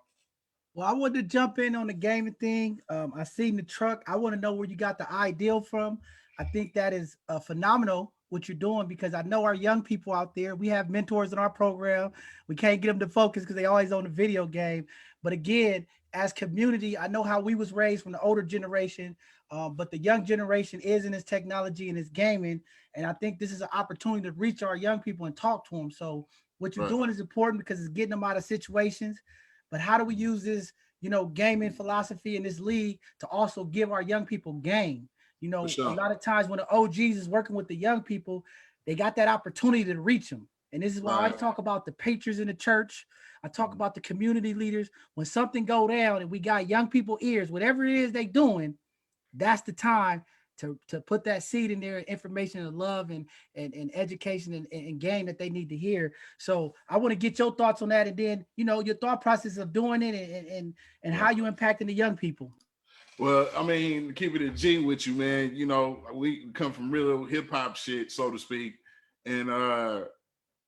Well, I wanted to jump in on the gaming thing. I seen the truck. I want to know where you got the ideal from. I think that is phenomenal what you're doing, because I know our young people out there, we have mentors in our program. We can't get them to focus because they always on the video game. But again, as community, I know how we was raised from the older generation, but the young generation is in this technology and this gaming. And I think this is an opportunity to reach our young people and talk to them. So what you're doing is important because it's getting them out of situations. But how do we use this, you know, gaming philosophy in this league to also give our young people game? You know, a lot of times when the OGs is working with the young people, they got that opportunity to reach them. And this is why I talk about the patrons in the church. I talk about the community leaders. When something go down and we got young people ears, whatever it is they doing, that's the time to put that seed in there, information and love and education and game that they need to hear. So I want to get your thoughts on that. And then, you know, your thought process of doing it and how you impacting the young people. Well, I mean, keep it a G with you, man. You know, we come from real hip hop shit, so to speak. And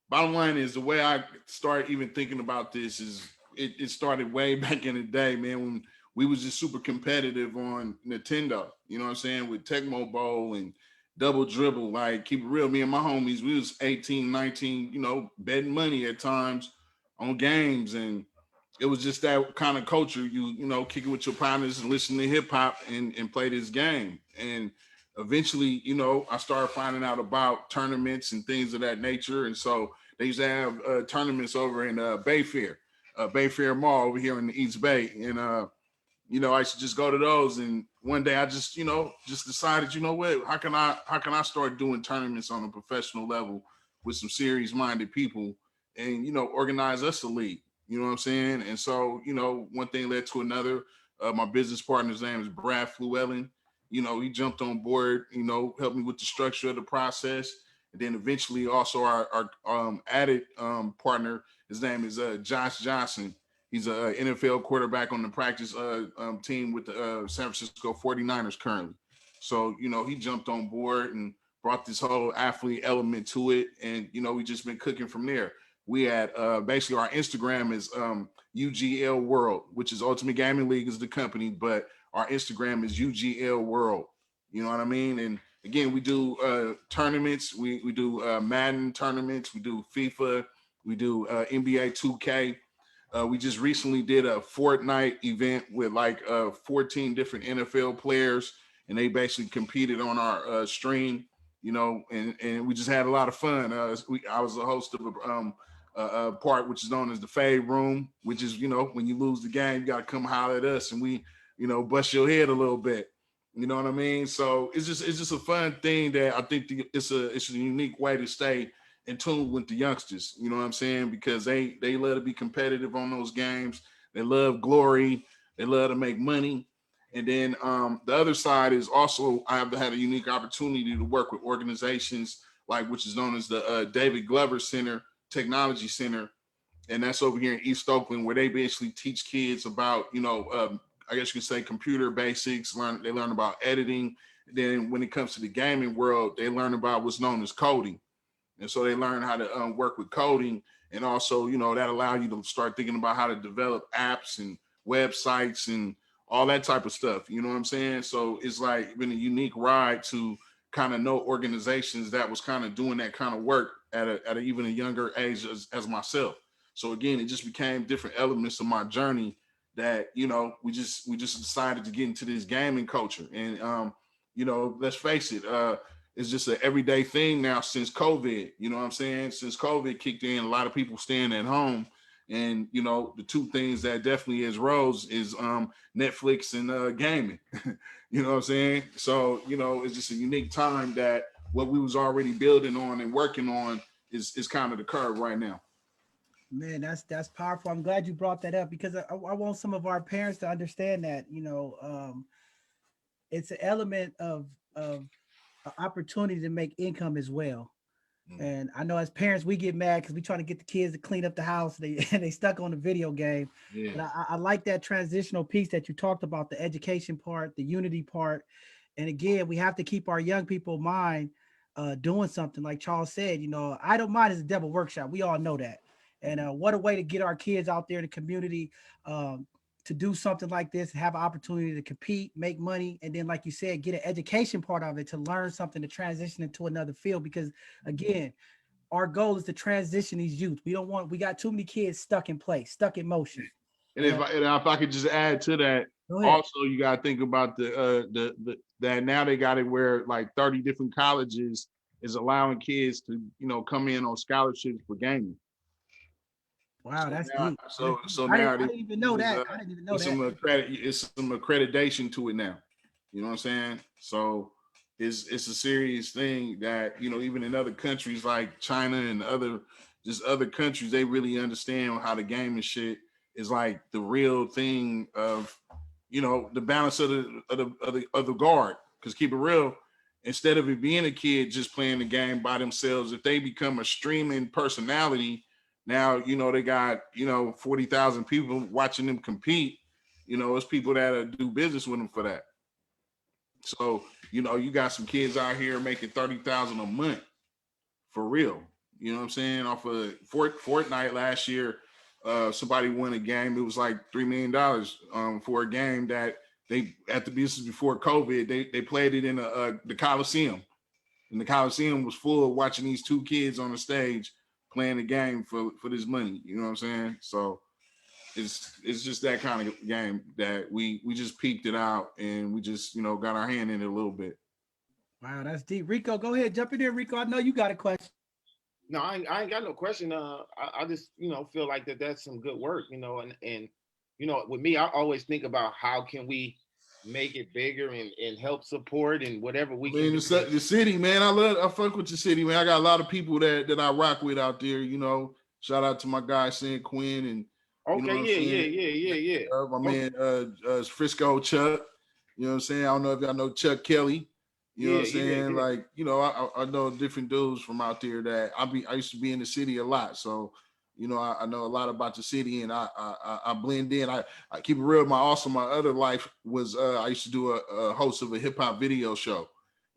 bottom line is, the way I start even thinking about this is it started way back in the day, man, when we was just super competitive on Nintendo, you know what I'm saying, with Tecmo Bowl and Double Dribble. Like, keep it real, me and my homies, we was 18, 19, you know, betting money at times on games. And it was just that kind of culture. You know, kick it with your partners and listen to hip hop and play this game. And eventually, you know, I started finding out about tournaments and things of that nature. And so they used to have tournaments over in Bayfair Mall over here in the East Bay. And you know, I used to just go to those. And one day I just, you know, just decided, you know what, how can I start doing tournaments on a professional level with some serious minded people and, you know, organize us a league. You know what I'm saying? And so, you know, one thing led to another. My business partner's name is Brad Fluellen. You know, he jumped on board, you know, helped me with the structure of the process. And then eventually also our added partner, his name is Josh Johnson. He's an NFL quarterback on the practice team with the San Francisco 49ers currently. So, you know, he jumped on board and brought this whole athlete element to it. And, you know, we just been cooking from there. We had basically our Instagram is UGL World, which is Ultimate Gaming League is the company, but our Instagram is UGL World. You know what I mean? And again, we do tournaments. We do Madden tournaments. We do FIFA. We do NBA 2K. We just recently did a Fortnite event with like 14 different NFL players, and they basically competed on our stream, you know, and we just had a lot of fun. I was a host of a part which is known as the Fade Room, which is, you know, when you lose the game, you got to come holler at us, and we, you know, bust your head a little bit. You know what I mean? So it's just a fun thing that I think it's a unique way to stay in tune with the youngsters, you know what I'm saying? Because they love to be competitive on those games. They love glory. They love to make money. And then the other side is also I have had a unique opportunity to work with organizations like which is known as the David Glover Center, Technology Center. And that's over here in East Oakland, where they basically teach kids about, you know, I guess you could say computer basics. They learn about editing. Then when it comes to the gaming world, they learn about what's known as coding. And so they learn how to work with coding, and also, you know, that allow you to start thinking about how to develop apps and websites and all that type of stuff. You know what I'm saying? So it's like been a unique ride to kind of know organizations that was kind of doing that kind of work at a even a younger age as myself. So again, it just became different elements of my journey that, you know, we just decided to get into this gaming culture. And you know, let's face it, it's just an everyday thing now since COVID. You know what I'm saying? Since COVID kicked in, a lot of people staying at home. And, you know, the two things that definitely is rose is Netflix and gaming. You know what I'm saying? So, you know, it's just a unique time that what we was already building on and working on is kind of the curve right now. Man, that's powerful. I'm glad you brought that up because I want some of our parents to understand that, you know, it's an element of opportunity to make income as well. And I know as parents, we get mad because we trying to get the kids to clean up the house. They stuck on the video game. Yeah. But I like that transitional piece that you talked about, the education part, the unity part. And again, we have to keep our young people in mind doing something like Charles said, you know, idle mind is a devil workshop. We all know that. And what a way to get our kids out there in the community to do something like this, have an opportunity to compete, make money, and then, like you said, get an education part of it to learn something to transition into another field. Because again, our goal is to transition these youth. We got too many kids stuck in place, stuck in motion. And if I could just add to that, also you got to think about the that now they got it where like 30 different colleges is allowing kids to, you know, come in on scholarships for gaming. Wow, that's now, deep. So I now didn't even know that. I didn't even know that. It's some accreditation to it now. You know what I'm saying? So it's a serious thing that, you know, even in other countries like China and other countries, they really understand how the gaming shit is like the real thing of, you know, the balance of the guard. Because keep it real, instead of it being a kid just playing the game by themselves, if they become a streaming personality, now, you know, they got, you know, 40,000 people watching them compete. You know, it's people that do business with them for that. So, you know, you got some kids out here making 30,000 a month for real. You know what I'm saying? Off of Fortnite last year, somebody won a game. It was like $3 million for a game that they, at the business before COVID, they played it in the Coliseum. And the Coliseum was full of watching these two kids on the stage playing the game for this money. You know what I'm saying? So it's just that kind of game that we just peeked it out and we just, you know, got our hand in it a little bit. Wow, that's deep. Rico, go ahead, jump in there, Rico. I know you got a question. No, I ain't got no question. I just, you know, feel like that's some good work, you know, and you know, with me, I always think about how can we make it bigger and help support and whatever we I can mean, do. the city, man. I fuck with the city, man. I got a lot of people that I rock with out there. You know, shout out to my guy San Quinn, and you know Okay, what I'm saying. yeah. My man, Frisco Chuck. You know what I'm saying. I don't know if y'all know Chuck Kelly. You know what I'm saying. Yeah. Like, you know, I know different dudes from out there that I used to be in the city a lot, so. You know, I know a lot about the city, and I blend in. I keep it real. My other life was I used to do a host of a hip hop video show,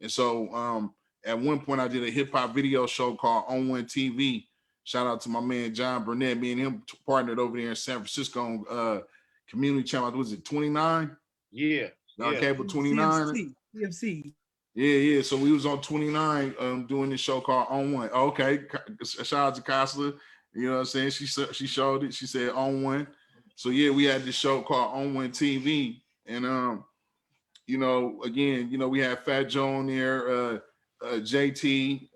and so at one point I did a hip hop video show called On One TV. Shout out to my man John Burnett. Me and him partnered over there in San Francisco on community channel. Was it 29? Yeah. Cable 29. CMC. Yeah. So we was on 29 doing this show called On One. Okay, shout out to Costa. You know what I'm saying? She showed it. She said On One. So yeah, we had this show called On One TV, and you know, again, you know, we had Fat Joe on there, JT,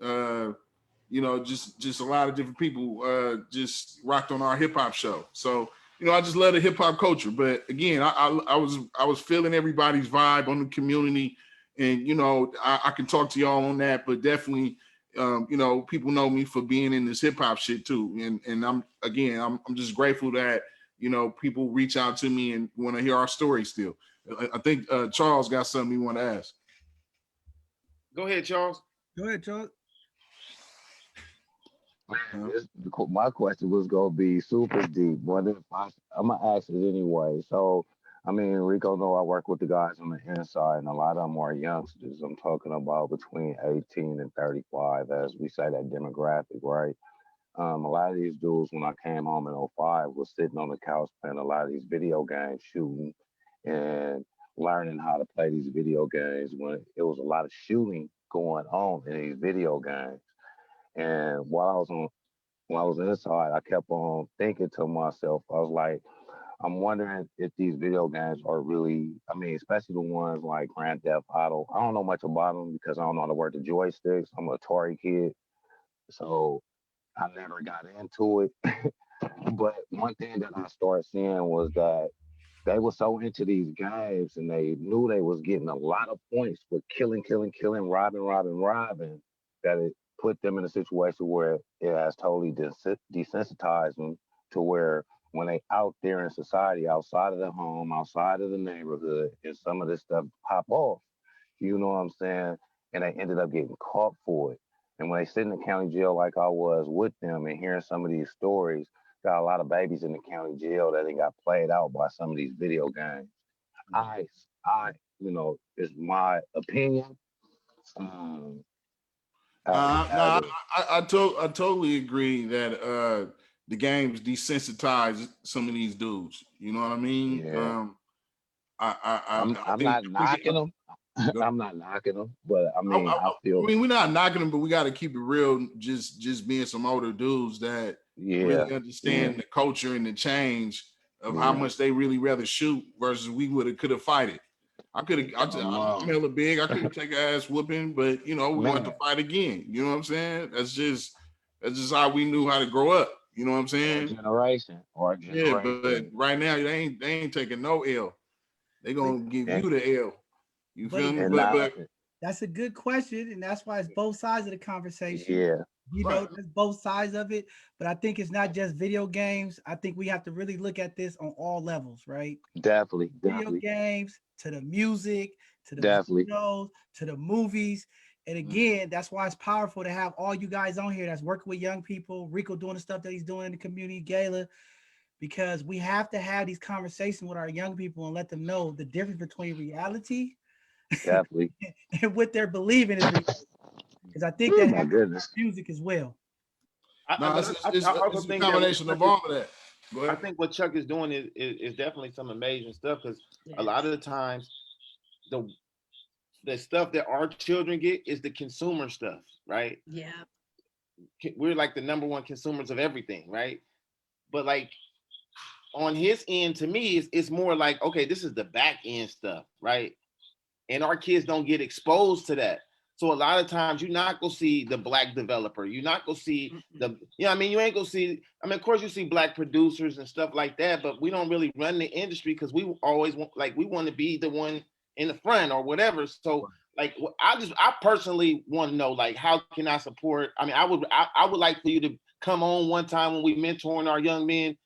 you know, just a lot of different people just rocked on our hip hop show. So you know, I just love the hip hop culture. But again, I was feeling everybody's vibe on the community, and you know, I can talk to y'all on that, but definitely. You know, people know me for being in this hip hop shit too, and I'm just grateful that you know people reach out to me and want to hear our story still. I think Charles got something he want to ask. Go ahead, Charles. Go ahead, Charles. My question was gonna be super deep, but I'm gonna ask it anyway. So, I mean, Rico know I work with the guys on the inside, and a lot of them are youngsters. I'm talking about between 18 and 35, as we say that demographic, right? A lot of these dudes, when I came home in '05, was sitting on the couch playing a lot of these video games, shooting, and learning how to play these video games when it was a lot of shooting going on in these video games. And when I was inside, I kept on thinking to myself, I was like, I'm wondering if these video games are really, I mean, especially the ones like Grand Theft Auto. I don't know much about them because I don't know how to work the joysticks. I'm an Atari kid, so I never got into it. But one thing that I started seeing was that they were so into these games and they knew they was getting a lot of points with killing, robbing, that it put them in a situation where it has totally desensitized them to where when they out there in society, outside of the home, outside of the neighborhood, and some of this stuff pop off, you know what I'm saying? And they ended up getting caught for it. And when they sit in the county jail like I was with them and hearing some of these stories, got a lot of babies in the county jail that they got played out by some of these video games. I, you know, it's my opinion. I totally agree that the games desensitize some of these dudes. You know what I mean? Yeah. I I'm think not knocking them. I'm not knocking them, but I mean, I feel. I mean, we're not knocking them, but we got to keep it real. Just being some older dudes that really understand the culture and the change of how much they really rather shoot versus we could have fight it. I'm hella big. I couldn't take an ass whooping, but you know, we want to fight again. You know what I'm saying? That's just how we knew how to grow up. You know what I'm saying? Our generation. Yeah, but right now they ain't taking no L. They gonna give you the L. You feel me? But that's a good question, and that's why it's both sides of the conversation. Yeah. You know, there's both sides of it, but I think it's not just video games. I think we have to really look at this on all levels, right? Definitely. Video games, to the music, to the videos, to the movies. And again, that's why it's powerful to have all you guys on here that's working with young people, Rico doing the stuff that he's doing in the community, Gala, because we have to have these conversations with our young people and let them know the difference between reality Definitely and what they're believing is reality. Because I think that happens with music as well. It's a combination of all of that. I think what Chuck is doing is definitely some amazing stuff because a lot of the times the stuff that our children get is the consumer stuff, right? Yeah. We're like the number one consumers of everything, right? But like on his end, to me, it's more like, okay, this is the back end stuff, right? And our kids don't get exposed to that. So a lot of times you're not gonna see the Black developer. You're not gonna see the, you know what I mean? You ain't gonna see, I mean, of course you see Black producers and stuff like that, but we don't really run the industry because we always want, like, we want to be the one in the front or whatever. So like, I personally want to know, like, how can I support? I mean, I would like for you to come on one time when we mentoring our young men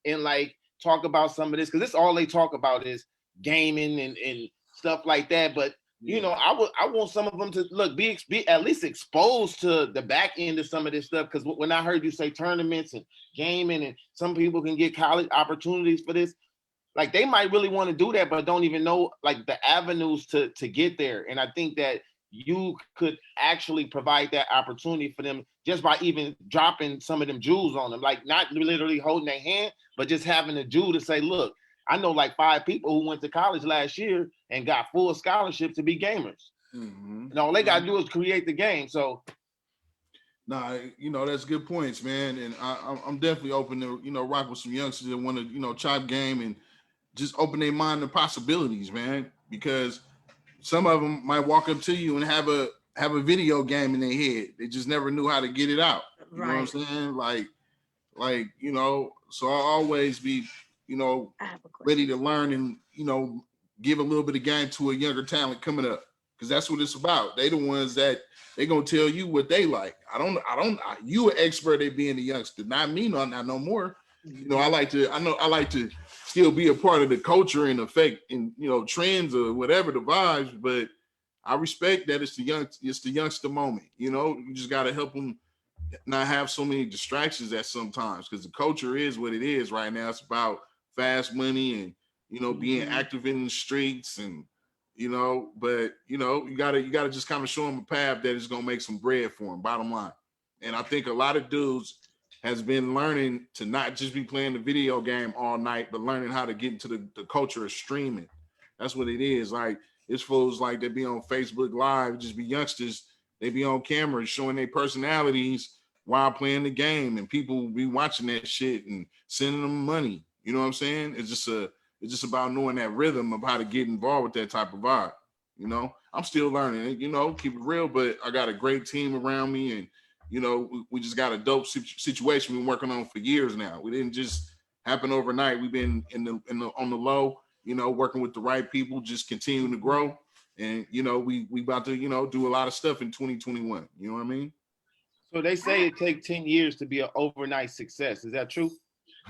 and like talk about some of this, because this all they talk about is gaming and stuff like that. But you know, I want some of them to look, be at least exposed to the back end of some of this stuff. Because when I heard you say tournaments and gaming, and some people can get college opportunities for this, like they might really want to do that, but don't even know like the avenues to get there. And I think that you could actually provide that opportunity for them just by even dropping some of them jewels on them, like not literally holding their hand, but just having a jewel to say, look, I know like 5 people who went to college last year and got full scholarship to be gamers. And all they got to do is create the game. So, nah, you know, that's good points, man. And I'm definitely open to, you know, rock with some youngsters that want to, you know, chop game and just open their mind to possibilities, man. Because some of them might walk up to you and have a video game in their head. They just never knew how to get it out. You know what I'm saying? Like, you know, so I'll always be, you know, ready to learn and, you know, give a little bit of game to a younger talent coming up, because that's what it's about. They the ones that they gonna tell you what they like. You an expert at being a youngster, not me, not no more. You know, I like to still be a part of the culture and affect and, you know, trends or whatever the vibes, but I respect that it's the youngster moment. You know, you just gotta help them not have so many distractions at sometimes, because the culture is what it is right now. It's about fast money and, you know, being active in the streets and, you know, but, you know, you gotta just kind of show them a path that is going to make some bread for them, bottom line. And I think a lot of dudes has been learning to not just be playing the video game all night, but learning how to get into the culture of streaming. That's what it is. Like, it's fools like they be on Facebook Live, just be youngsters. They be on camera showing their personalities while playing the game, and people be watching that shit and sending them money. You know what I'm saying? It's just about knowing that rhythm of how to get involved with that type of vibe. You know, I'm still learning, you know, keep it real, but I got a great team around me, and, you know, we just got a dope situation we've been working on for years now. We didn't just happen overnight. We've been on the low, you know, working with the right people, just continuing to grow. And, you know, we about to, you know, do a lot of stuff in 2021. You know what I mean? So they say it takes 10 years to be an overnight success. Is that true?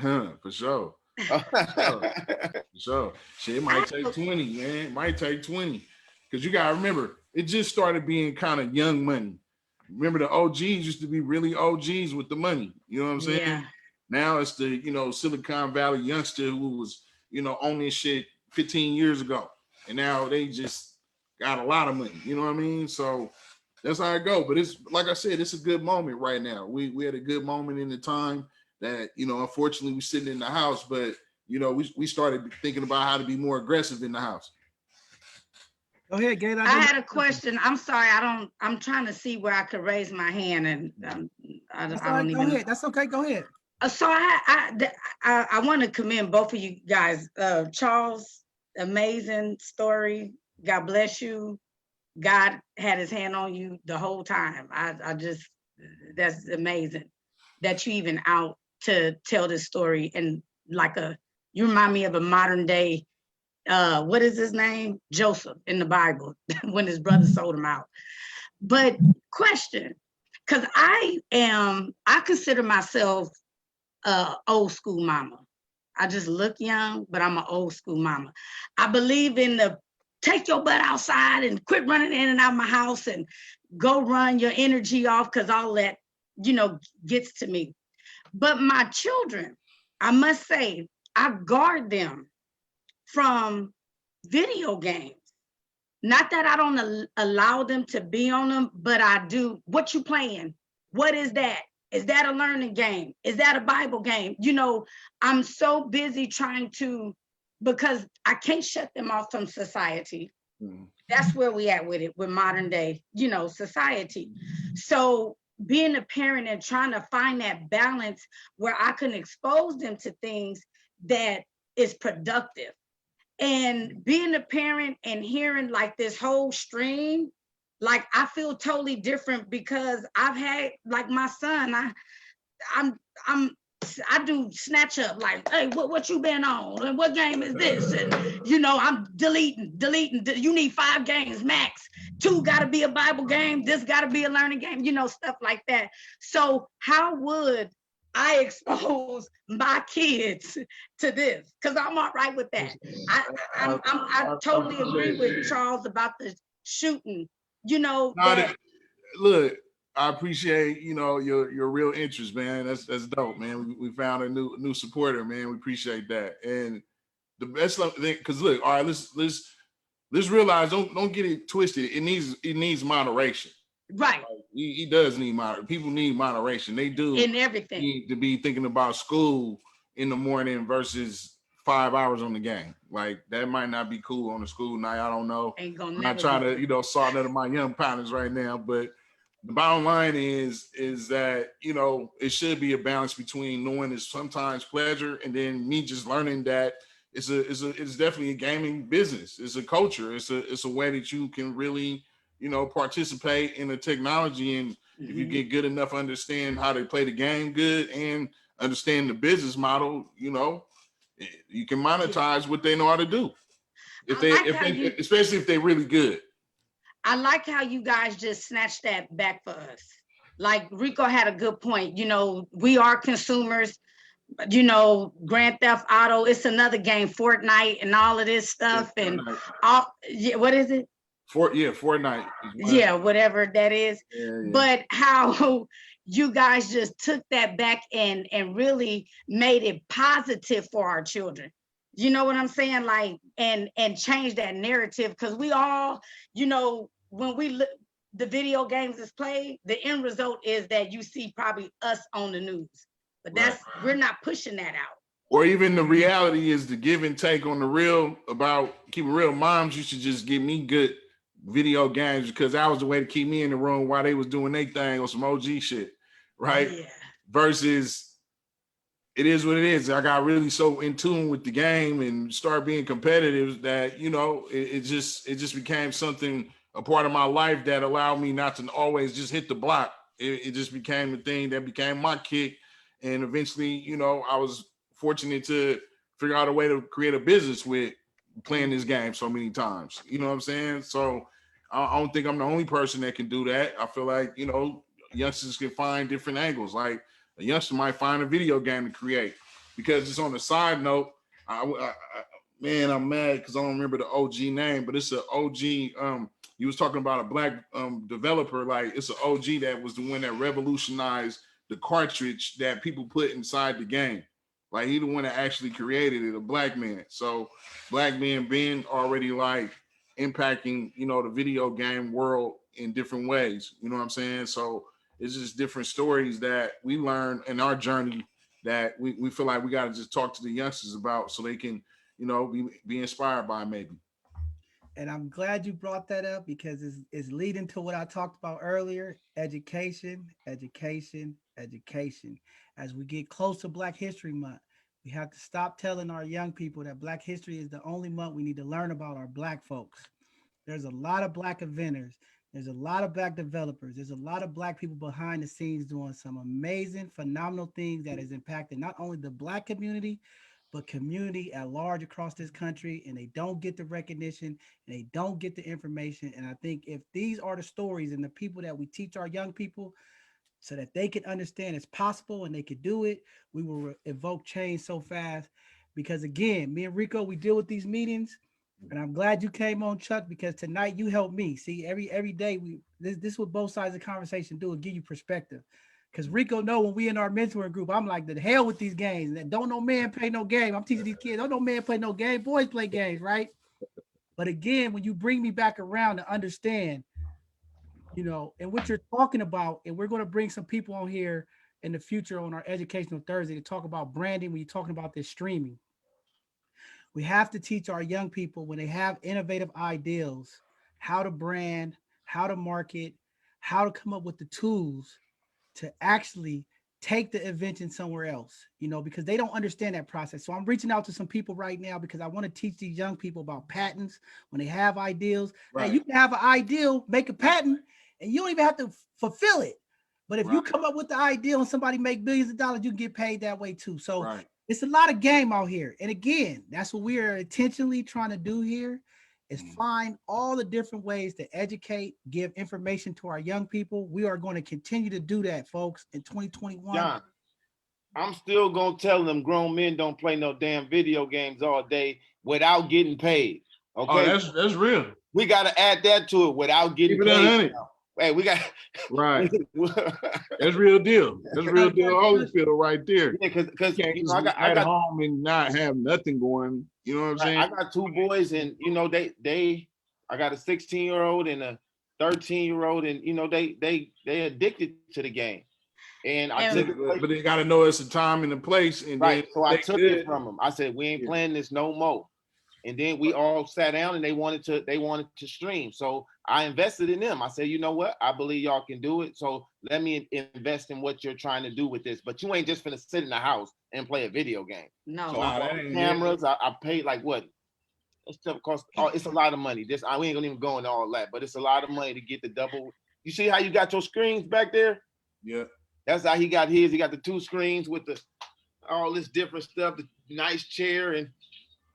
For sure. For sure. Shit, it might take 20, man. It might take 20. Because you gotta remember, it just started being kind of young money. Remember, the OGs used to be really OGs with the money. You know what I'm saying? Yeah. Now it's the, you know, Silicon Valley youngster who was, you know, on this shit 15 years ago. And now they just got a lot of money. You know what I mean? So that's how it go. But it's, like I said, it's a good moment right now. We had a good moment in the time that, you know, unfortunately we're sitting in the house, but, you know, we started thinking about how to be more aggressive in the house. Go ahead, Gayle. I had a question. I'm sorry. I'm trying to see where I could raise my hand, and I don't even. Go ahead. That's okay. Go ahead. So I want to commend both of you guys. Charles, amazing story. God bless you. God had his hand on you the whole time. I just, that's amazing that you even out to tell this story. And like you remind me of a modern day, what is his name? Joseph in the Bible, when his brother sold him out. But question, because I consider myself old school mama. I just look young, but I'm an old school mama. I believe in the take your butt outside and quit running in and out of my house and go run your energy off, because all that, you know, gets to me. But my children, I must say, I guard them from video games. Not that I don't allow them to be on them, but I do. What you playing? What is that? Is that a learning game? Is that a Bible game? You know, I'm so busy trying to, because I can't shut them off from society. That's where we at with it, with modern day, you know, society. So being a parent and trying to find that balance where I can expose them to things that is productive. And being a parent and hearing like this whole stream, like I feel totally different because I've had like my son, I do snatch up like, hey, what you been on? And what game is this? And I'm deleting. You need 5 games max. 2 gotta be a Bible game. This gotta be a learning game, stuff like that. So how would I expose my kids to this? Because I'm all right with that. I totally agree with Charles about the shooting. Look, I appreciate your real interest, man. That's dope, man. We found a new supporter, man. We appreciate that. And the best thing, because look, all right, let's realize, don't get it twisted. It needs moderation. Right. He does need moderation. People need moderation. They do in everything. Need to be thinking about school in the morning versus 5 hours on the game. Like that might not be cool on the school night. I don't know. I'm not trying to salt none of my young partners right now, but the bottom line is that it should be a balance between knowing it's sometimes pleasure and then me just learning that it's definitely a gaming business. It's a culture. It's a way that you can really participate in the technology, and if you get good enough to understand how they play the game good and understand the business model, you can monetize what they know how to do. Especially if they're really good. I like how you guys just snatched that back for us. Like Rico had a good point. We are consumers. Grand Theft Auto, it's another game, Fortnite and all of this stuff. Yeah, and what is it? Fortnite. Yeah, whatever that is. Yeah. But how you guys just took that back and really made it positive for our children. You know what I'm saying? Like, and change that narrative, because we all, when the video games is played, the end result is that you see probably us on the news. But we're not pushing that out. Or even the reality is the give and take on the real about keeping real. Moms used to just give me good video games because that was the way to keep me in the room while they was doing their thing on some OG shit, right? Yeah. Versus it is what it is. I got really so in tune with the game and started being competitive that, it just became something, a part of my life that allowed me not to always just hit the block. It just became the thing that became my kick. And eventually, I was fortunate to figure out a way to create a business with playing this game so many times. You know what I'm saying? So I don't think I'm the only person that can do that. I feel like, youngsters can find different angles. Like a youngster might find a video game to create. Because just on the side note, man, I'm mad because I don't remember the OG name, but it's an OG. You was talking about a black developer. Like it's an OG that was the one that revolutionized the cartridge that people put inside the game. Like he the one that actually created it, a black man. So black men being already like impacting, the video game world in different ways. You know what I'm saying? So it's just different stories that we learn in our journey that we feel like we got to just talk to the youngsters about so they can, be inspired by maybe. And I'm glad you brought that up because it's leading to what I talked about earlier: education. As we get close to Black History Month, we have to stop telling our young people that Black History is the only month we need to learn about our Black folks. There's a lot of Black inventors. There's a lot of Black developers. There's a lot of Black people behind the scenes doing some amazing, phenomenal things that has impacted not only the Black community, but community at large across this country, and they don't get the recognition and they don't get the information. And I think if these are the stories and the people that we teach our young people so that they can understand it's possible and they can do it, we will evoke change so fast. Because again, me and Rico, we deal with these meetings, and I'm glad you came on, Chuck, because tonight you helped me. See, every day this is what both sides of the conversation do, and give you perspective. Because Rico know when we in our mentoring group, I'm like, the hell with these games. That don't no man play no game. I'm teaching these kids, don't no man play no game. Boys play games, right? But again, when you bring me back around to understand, and what you're talking about, and we're going to bring some people on here in the future on our Educational Thursday to talk about branding when you're talking about this streaming. We have to teach our young people when they have innovative ideals, how to brand, how to market, how to come up with the tools to actually take the invention somewhere else, because they don't understand that process. So I'm reaching out to some people right now because I want to teach these young people about patents when they have ideals. Right. Hey, you can have an ideal, make a patent, and you don't even have to fulfill it. But if you Right. come up with the ideal and somebody make billions of dollars, you can get paid that way too. So Right. it's a lot of game out here. And again, that's what we are intentionally trying to do here is find all the different ways to educate, give information to our young people. We are going to continue to do that, folks, in 2021. John, I'm still gonna tell them grown men don't play no damn video games all day without getting paid. Okay, Oh, that's real. we gotta add that to it without getting Keep it paid. 100. Hey, we got Right. That's real deal. That's real deal. Holyfield right there. because You can't you just know, be I at got home and not have nothing going. You know what I'm saying? I got two boys, and you know I got a 16-year-old and a 13-year-old, and you know they addicted to the game, and I took it away. But they got to know it's a time and a place, and Right, then so I they took good. it from them. I said we ain't Yeah. playing this no more, and then we all sat down and they wanted to stream. So I invested in them. I said, you know what? I believe y'all can do it. So let me invest in what you're trying to do with this. But you ain't just gonna sit in the house and play a video game. No. So Nah, I that bought ain't cameras. I paid like what? That stuff cost. Oh, it's a lot of money. We ain't gonna even go into all that, but it's a lot of money to get the double. You see how you got your screens back there? Yeah. That's how he got his. He got the two screens with all this different stuff, the nice chair, and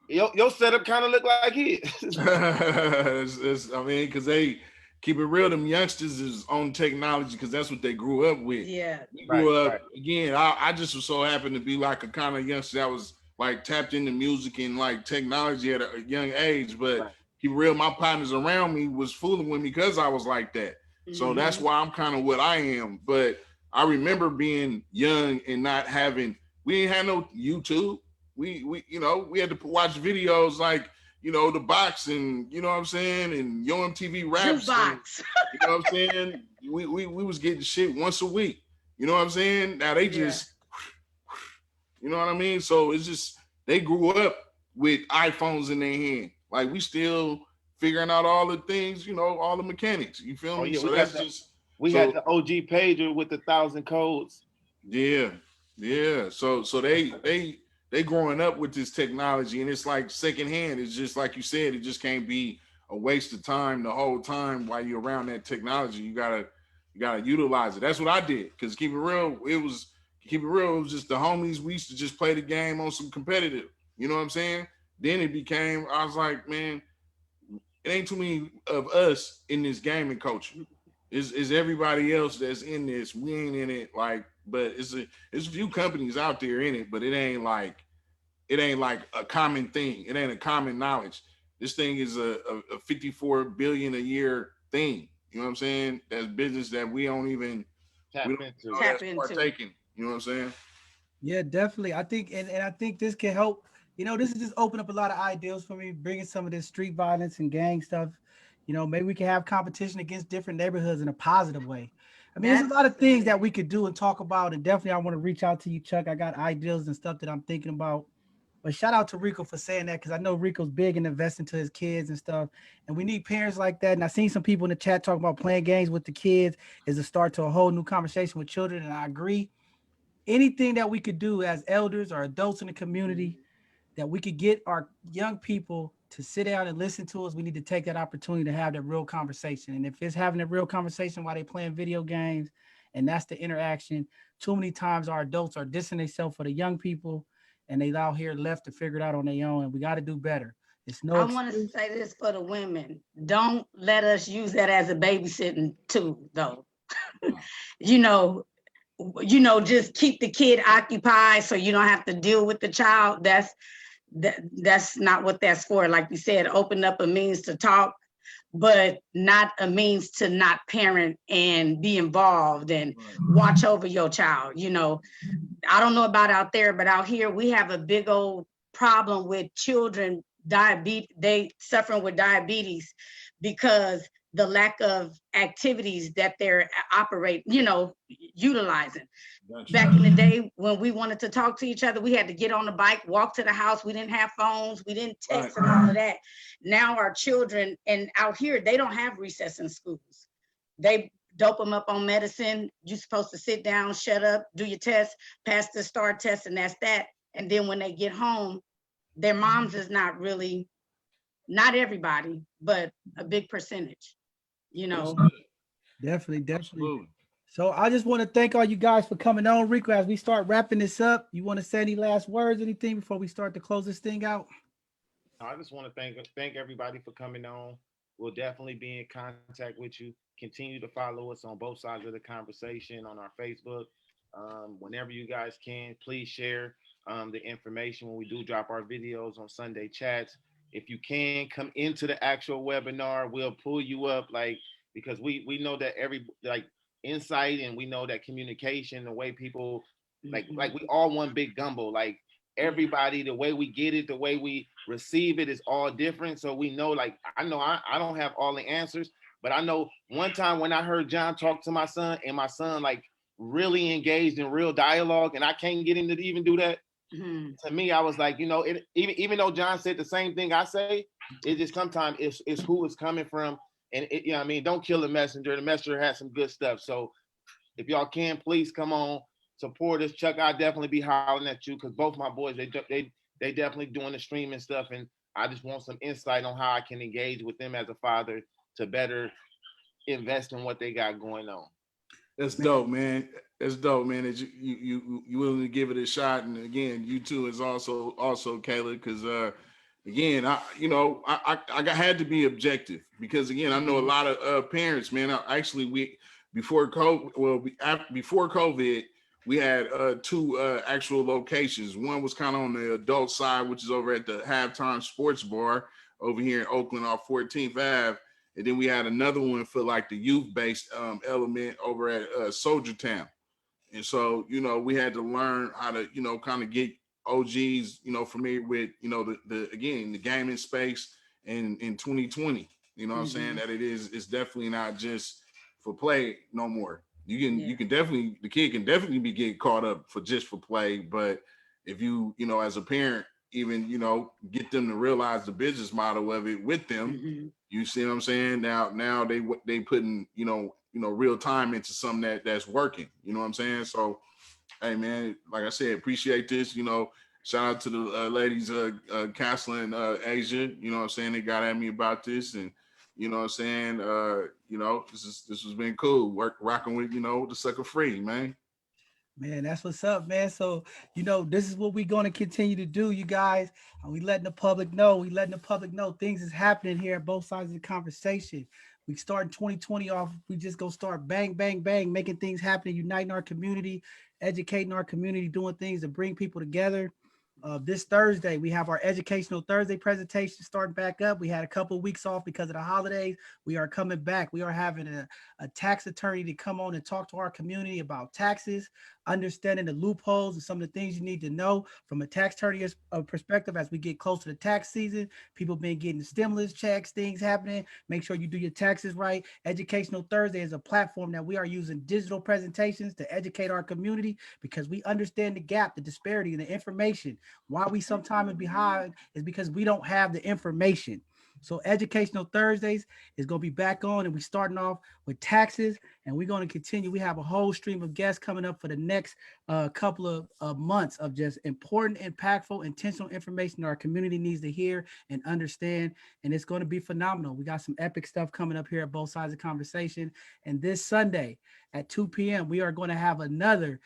your setup kind of look like his. I mean, because they keep it real, them youngsters is on technology because that's what they grew up with. Yeah. We grew Right, up again. I just was so happened to be like a kind of youngster that was like tapped into music and like technology at a young age. But Right. keep it real, my partners around me was fooling with me because I was like that. So that's why I'm kind of what I am. But I remember being young and not having. We didn't have no YouTube. We we had to watch videos like the box and you know what I'm saying and Yo MTV Raps. Jukebox. You know what I'm saying? We was getting shit once a week. You know what I'm saying? Now they just, you know what I mean? So it's just they grew up with iPhones in their hand. Like we still figuring out all the things, all the mechanics. You feel me? Yeah, So that's just we had the OG pager with 1,000 codes. yeah. So they growing up with this technology and it's like secondhand. It's just like you said, it just can't be a waste of time the whole time while you're around that technology. You gotta utilize it. That's what I did. Because keep it real, it was just the homies. We used to just play the game on some competitive. You know what I'm saying? Then it became, I was like, man, it ain't too many of us in this gaming culture. Is everybody else that's in this? We ain't in it. Like, but it's a few companies out there in it, but it ain't like a common thing. It ain't a common knowledge. This thing is a 54 billion a year thing. You know what I'm saying? That's business that we don't even Tap we don't into. know Tap that's into. partaking. You know what I'm saying? Yeah, definitely. I think, and I think this can help. This is just open up a lot of ideas for me, bringing some of this street violence and gang stuff. Maybe we can have competition against different neighborhoods in a positive way. I mean, there's a lot of things that we could do and talk about, and definitely I want to reach out to you, Chuck. I got ideas and stuff that I'm thinking about. But shout out to Rico for saying that, because I know Rico's big in investing to his kids and stuff. And we need parents like that. And I've seen some people in the chat talking about playing games with the kids is a start to a whole new conversation with children. And I agree. Anything that we could do as elders or adults in the community that we could get our young people to sit down and listen to us, we need to take that opportunity to have that real conversation. And if it's having a real conversation while they playing video games, and that's the interaction, too many times our adults are dissing themselves for the young people, and they out here left to figure it out on their own. And we got to do better. It's no. I want to say this for the women. Don't let us use that as a babysitting tool, though. Just keep the kid occupied so you don't have to deal with the child. That's not what that's for. Like you said, open up a means to talk, but not a means to not parent and be involved and watch over your child. I don't know about out there, but out here we have a big old problem with children they suffering with diabetes because the lack of activities that they're utilizing. Back in the day when we wanted to talk to each other, we had to get on the bike, walk to the house. We didn't have phones, we didn't text and all of that. Now our children, and out here, they don't have recess in schools. They dope them up on medicine. You're supposed to sit down, shut up, do your test, pass the STAR test, and that's that. And then when they get home, their moms is not really, not everybody, but a big percentage, you know. Definitely. Absolutely. So I just want to thank all you guys for coming on. Rico, as we start wrapping this up, you want to say any last words, anything before we start to close this thing out? I just want to thank everybody for coming on. We'll definitely be in contact with you. Continue to follow us on both sides of the conversation on our Facebook. Whenever you guys can, please share the information when we do drop our videos on Sunday chats. If you can come into the actual webinar, we'll pull you up, like, because we know that insight, and we know that communication, the way people like we all one big gumbo, like everybody, the way we get it, the way we receive it is all different. So we know, like, I know I don't have all the answers, but I know one time when I heard John talk to my son, and my son like really engaged in real dialogue, and I can't get him to even do that. To me, I was like, it, even though John said the same thing I say, it just sometimes it's who it's coming from. And it, I mean, don't kill the messenger. The messenger has some good stuff. So if y'all can, please come on, support us. Chuck, I'll definitely be hollering at you, because both my boys, they definitely doing the streaming stuff. And I just want some insight on how I can engage with them as a father to better invest in what they got going on. That's dope, man. That's dope, man. That you willing to give it a shot. And again, you too is also Kayla, because again, I had to be objective, because again, I know a lot of parents, man. Before COVID, we had two actual locations. One was kind of on the adult side, which is over at the Halftime Sports Bar over here in Oakland off 14th Ave. And then we had another one for like the youth-based element over at Soldier Town. And so, we had to learn how to, kind of get OGs, familiar with, the gaming space in 2020. You know what I'm saying? That it's definitely not just for play no more. You can definitely, the kid can definitely be getting caught up for play. But if you, as a parent, even, get them to realize the business model of it with them, you see what I'm saying? Now they putting, real time into something that's working. You know what I'm saying? So, hey man, like I said, appreciate this. Shout out to the ladies, Castle and Asia. You know what I'm saying? They got at me about this, and you know what I'm saying? This has been cool. Rocking with, the Sucker Free, man. Man, that's what's up, man. So, this is what we're going to continue to do, you guys. We letting the public know. We letting the public know things is happening here at both sides of the conversation. We start 2020 off. We just go start bang, bang, bang, making things happen, uniting our community, educating our community, doing things to bring people together. This Thursday, we have our Educational Thursday presentation starting back up. We had a couple of weeks off because of the holidays. We are coming back. We are having a tax attorney to come on and talk to our community about taxes, understanding the loopholes and some of the things you need to know from a tax attorney perspective as we get close to the tax season. People been getting stimulus checks, things happening. Make sure you do your taxes right. Educational Thursday is a platform that we are using digital presentations to educate our community, because we understand the gap, the disparity, and the information. Why we sometimes are behind is because we don't have the information. So Educational Thursdays is going to be back on, and we're starting off with taxes, and we're going to continue. We have a whole stream of guests coming up for the next couple of months of just important, impactful, intentional information that our community needs to hear and understand, and it's going to be phenomenal. We got some epic stuff coming up here at both sides of the conversation, and this Sunday at 2 p.m., we are going to have another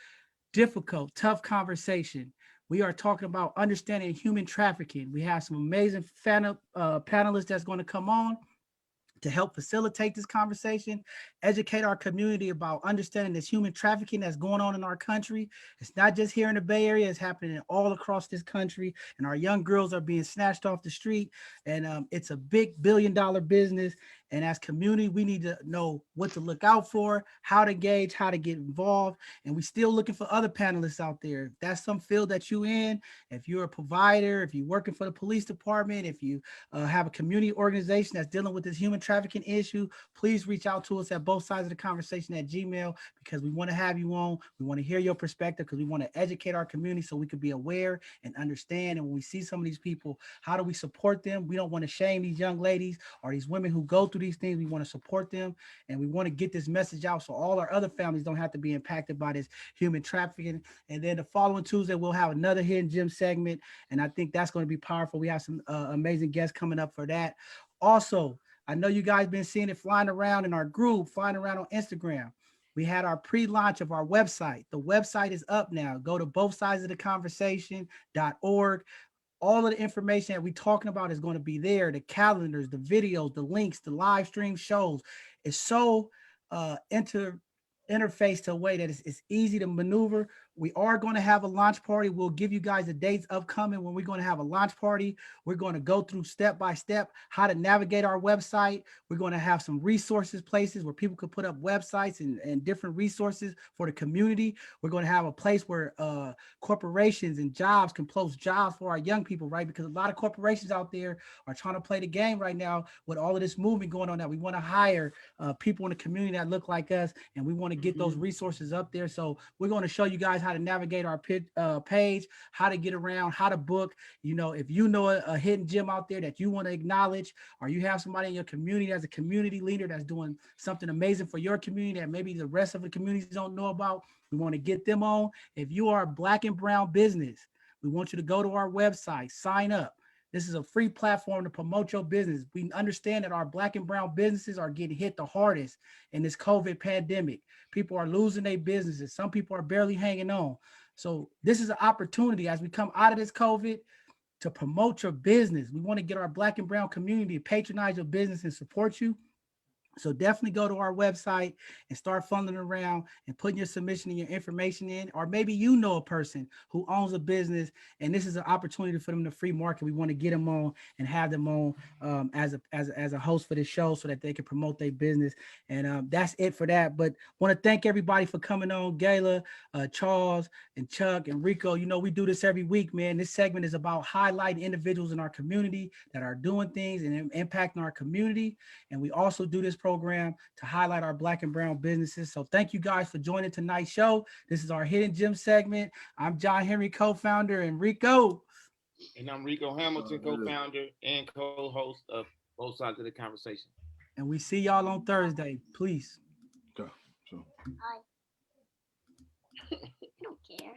difficult, tough conversation. We are talking about understanding human trafficking. We have some amazing panelists that's going to come on to help facilitate this conversation, educate our community about understanding this human trafficking that's going on in our country. It's not just here in the Bay Area, it's happening all across this country, and our young girls are being snatched off the street, and it's a big billion-dollar business. And as community, we need to know what to look out for, how to engage, how to get involved. And we're still looking for other panelists out there. If that's some field that you in, if you're a provider, if you're working for the police department, if you have a community organization that's dealing with this human trafficking issue, please reach out to us at both sides of the conversation at Gmail, because we want to have you on. We want to hear your perspective, because we want to educate our community so we can be aware and understand. And when we see some of these people, how do we support them? We don't want to shame these young ladies or these women who go through through these things. We want to support them, and we want to get this message out so all our other families don't have to be impacted by this human trafficking. And then the following Tuesday, we'll have another Hidden Gem segment, and I think that's going to be powerful. We have some amazing guests coming up for that. Also, I know you guys been seeing it flying around in our group, flying around on Instagram. We had our pre-launch of our website. The website is up now. Go to bothsidesoftheconversation.org. All of the information that we're talking about is going to be there. The calendars, the videos, the links, the live stream shows. It's so interface to a way that it's easy to maneuver. We are going to have a launch party. We'll give you guys the dates upcoming when we're going to have a launch party. We're going to go through step by step how to navigate our website. We're going to have some resources, places where people can put up websites and different resources for the community. We're going to have a place where corporations and jobs can post jobs for our young people, right? Because a lot of corporations out there are trying to play the game right now with all of this movement going on, that we want to hire people in the community that look like us, and we want to get those resources up there. So we're going to show you guys how to navigate our page, how to get around, how to book. You know, if you know a hidden gem out there that you want to acknowledge, or you have somebody in your community as a community leader that's doing something amazing for your community that maybe the rest of the communities don't know about, we want to get them on. If you are a Black and brown business, we want you to go to our website, sign up. This is a free platform to promote your business. We understand that our Black and brown businesses are getting hit the hardest in this COVID pandemic. People are losing their businesses. Some people are barely hanging on. So this is an opportunity as we come out of this COVID to promote your business. We want to get our Black and brown community to patronize your business and support you. So definitely go to our website and start funneling around and putting your submission and your information in. Or maybe you know a person who owns a business and this is an opportunity for them to free market. We want to get them on and have them on as a host for this show so that they can promote their business. And that's it for that. But want to thank everybody for coming on. Gayla, Charles, and Chuck, and Rico. You know, we do this every week, man. This segment is about highlighting individuals in our community that are doing things and impacting our community. And we also do this program to highlight our Black and brown businesses. So thank you guys for joining tonight's show. This is our Hidden Gem segment. I'm John Henry, co-founder, and Rico. And I'm Rico Hamilton, co-founder and co-host of Both Sides of the Conversation. And we see y'all on Thursday. Please. Okay. So. I don't care.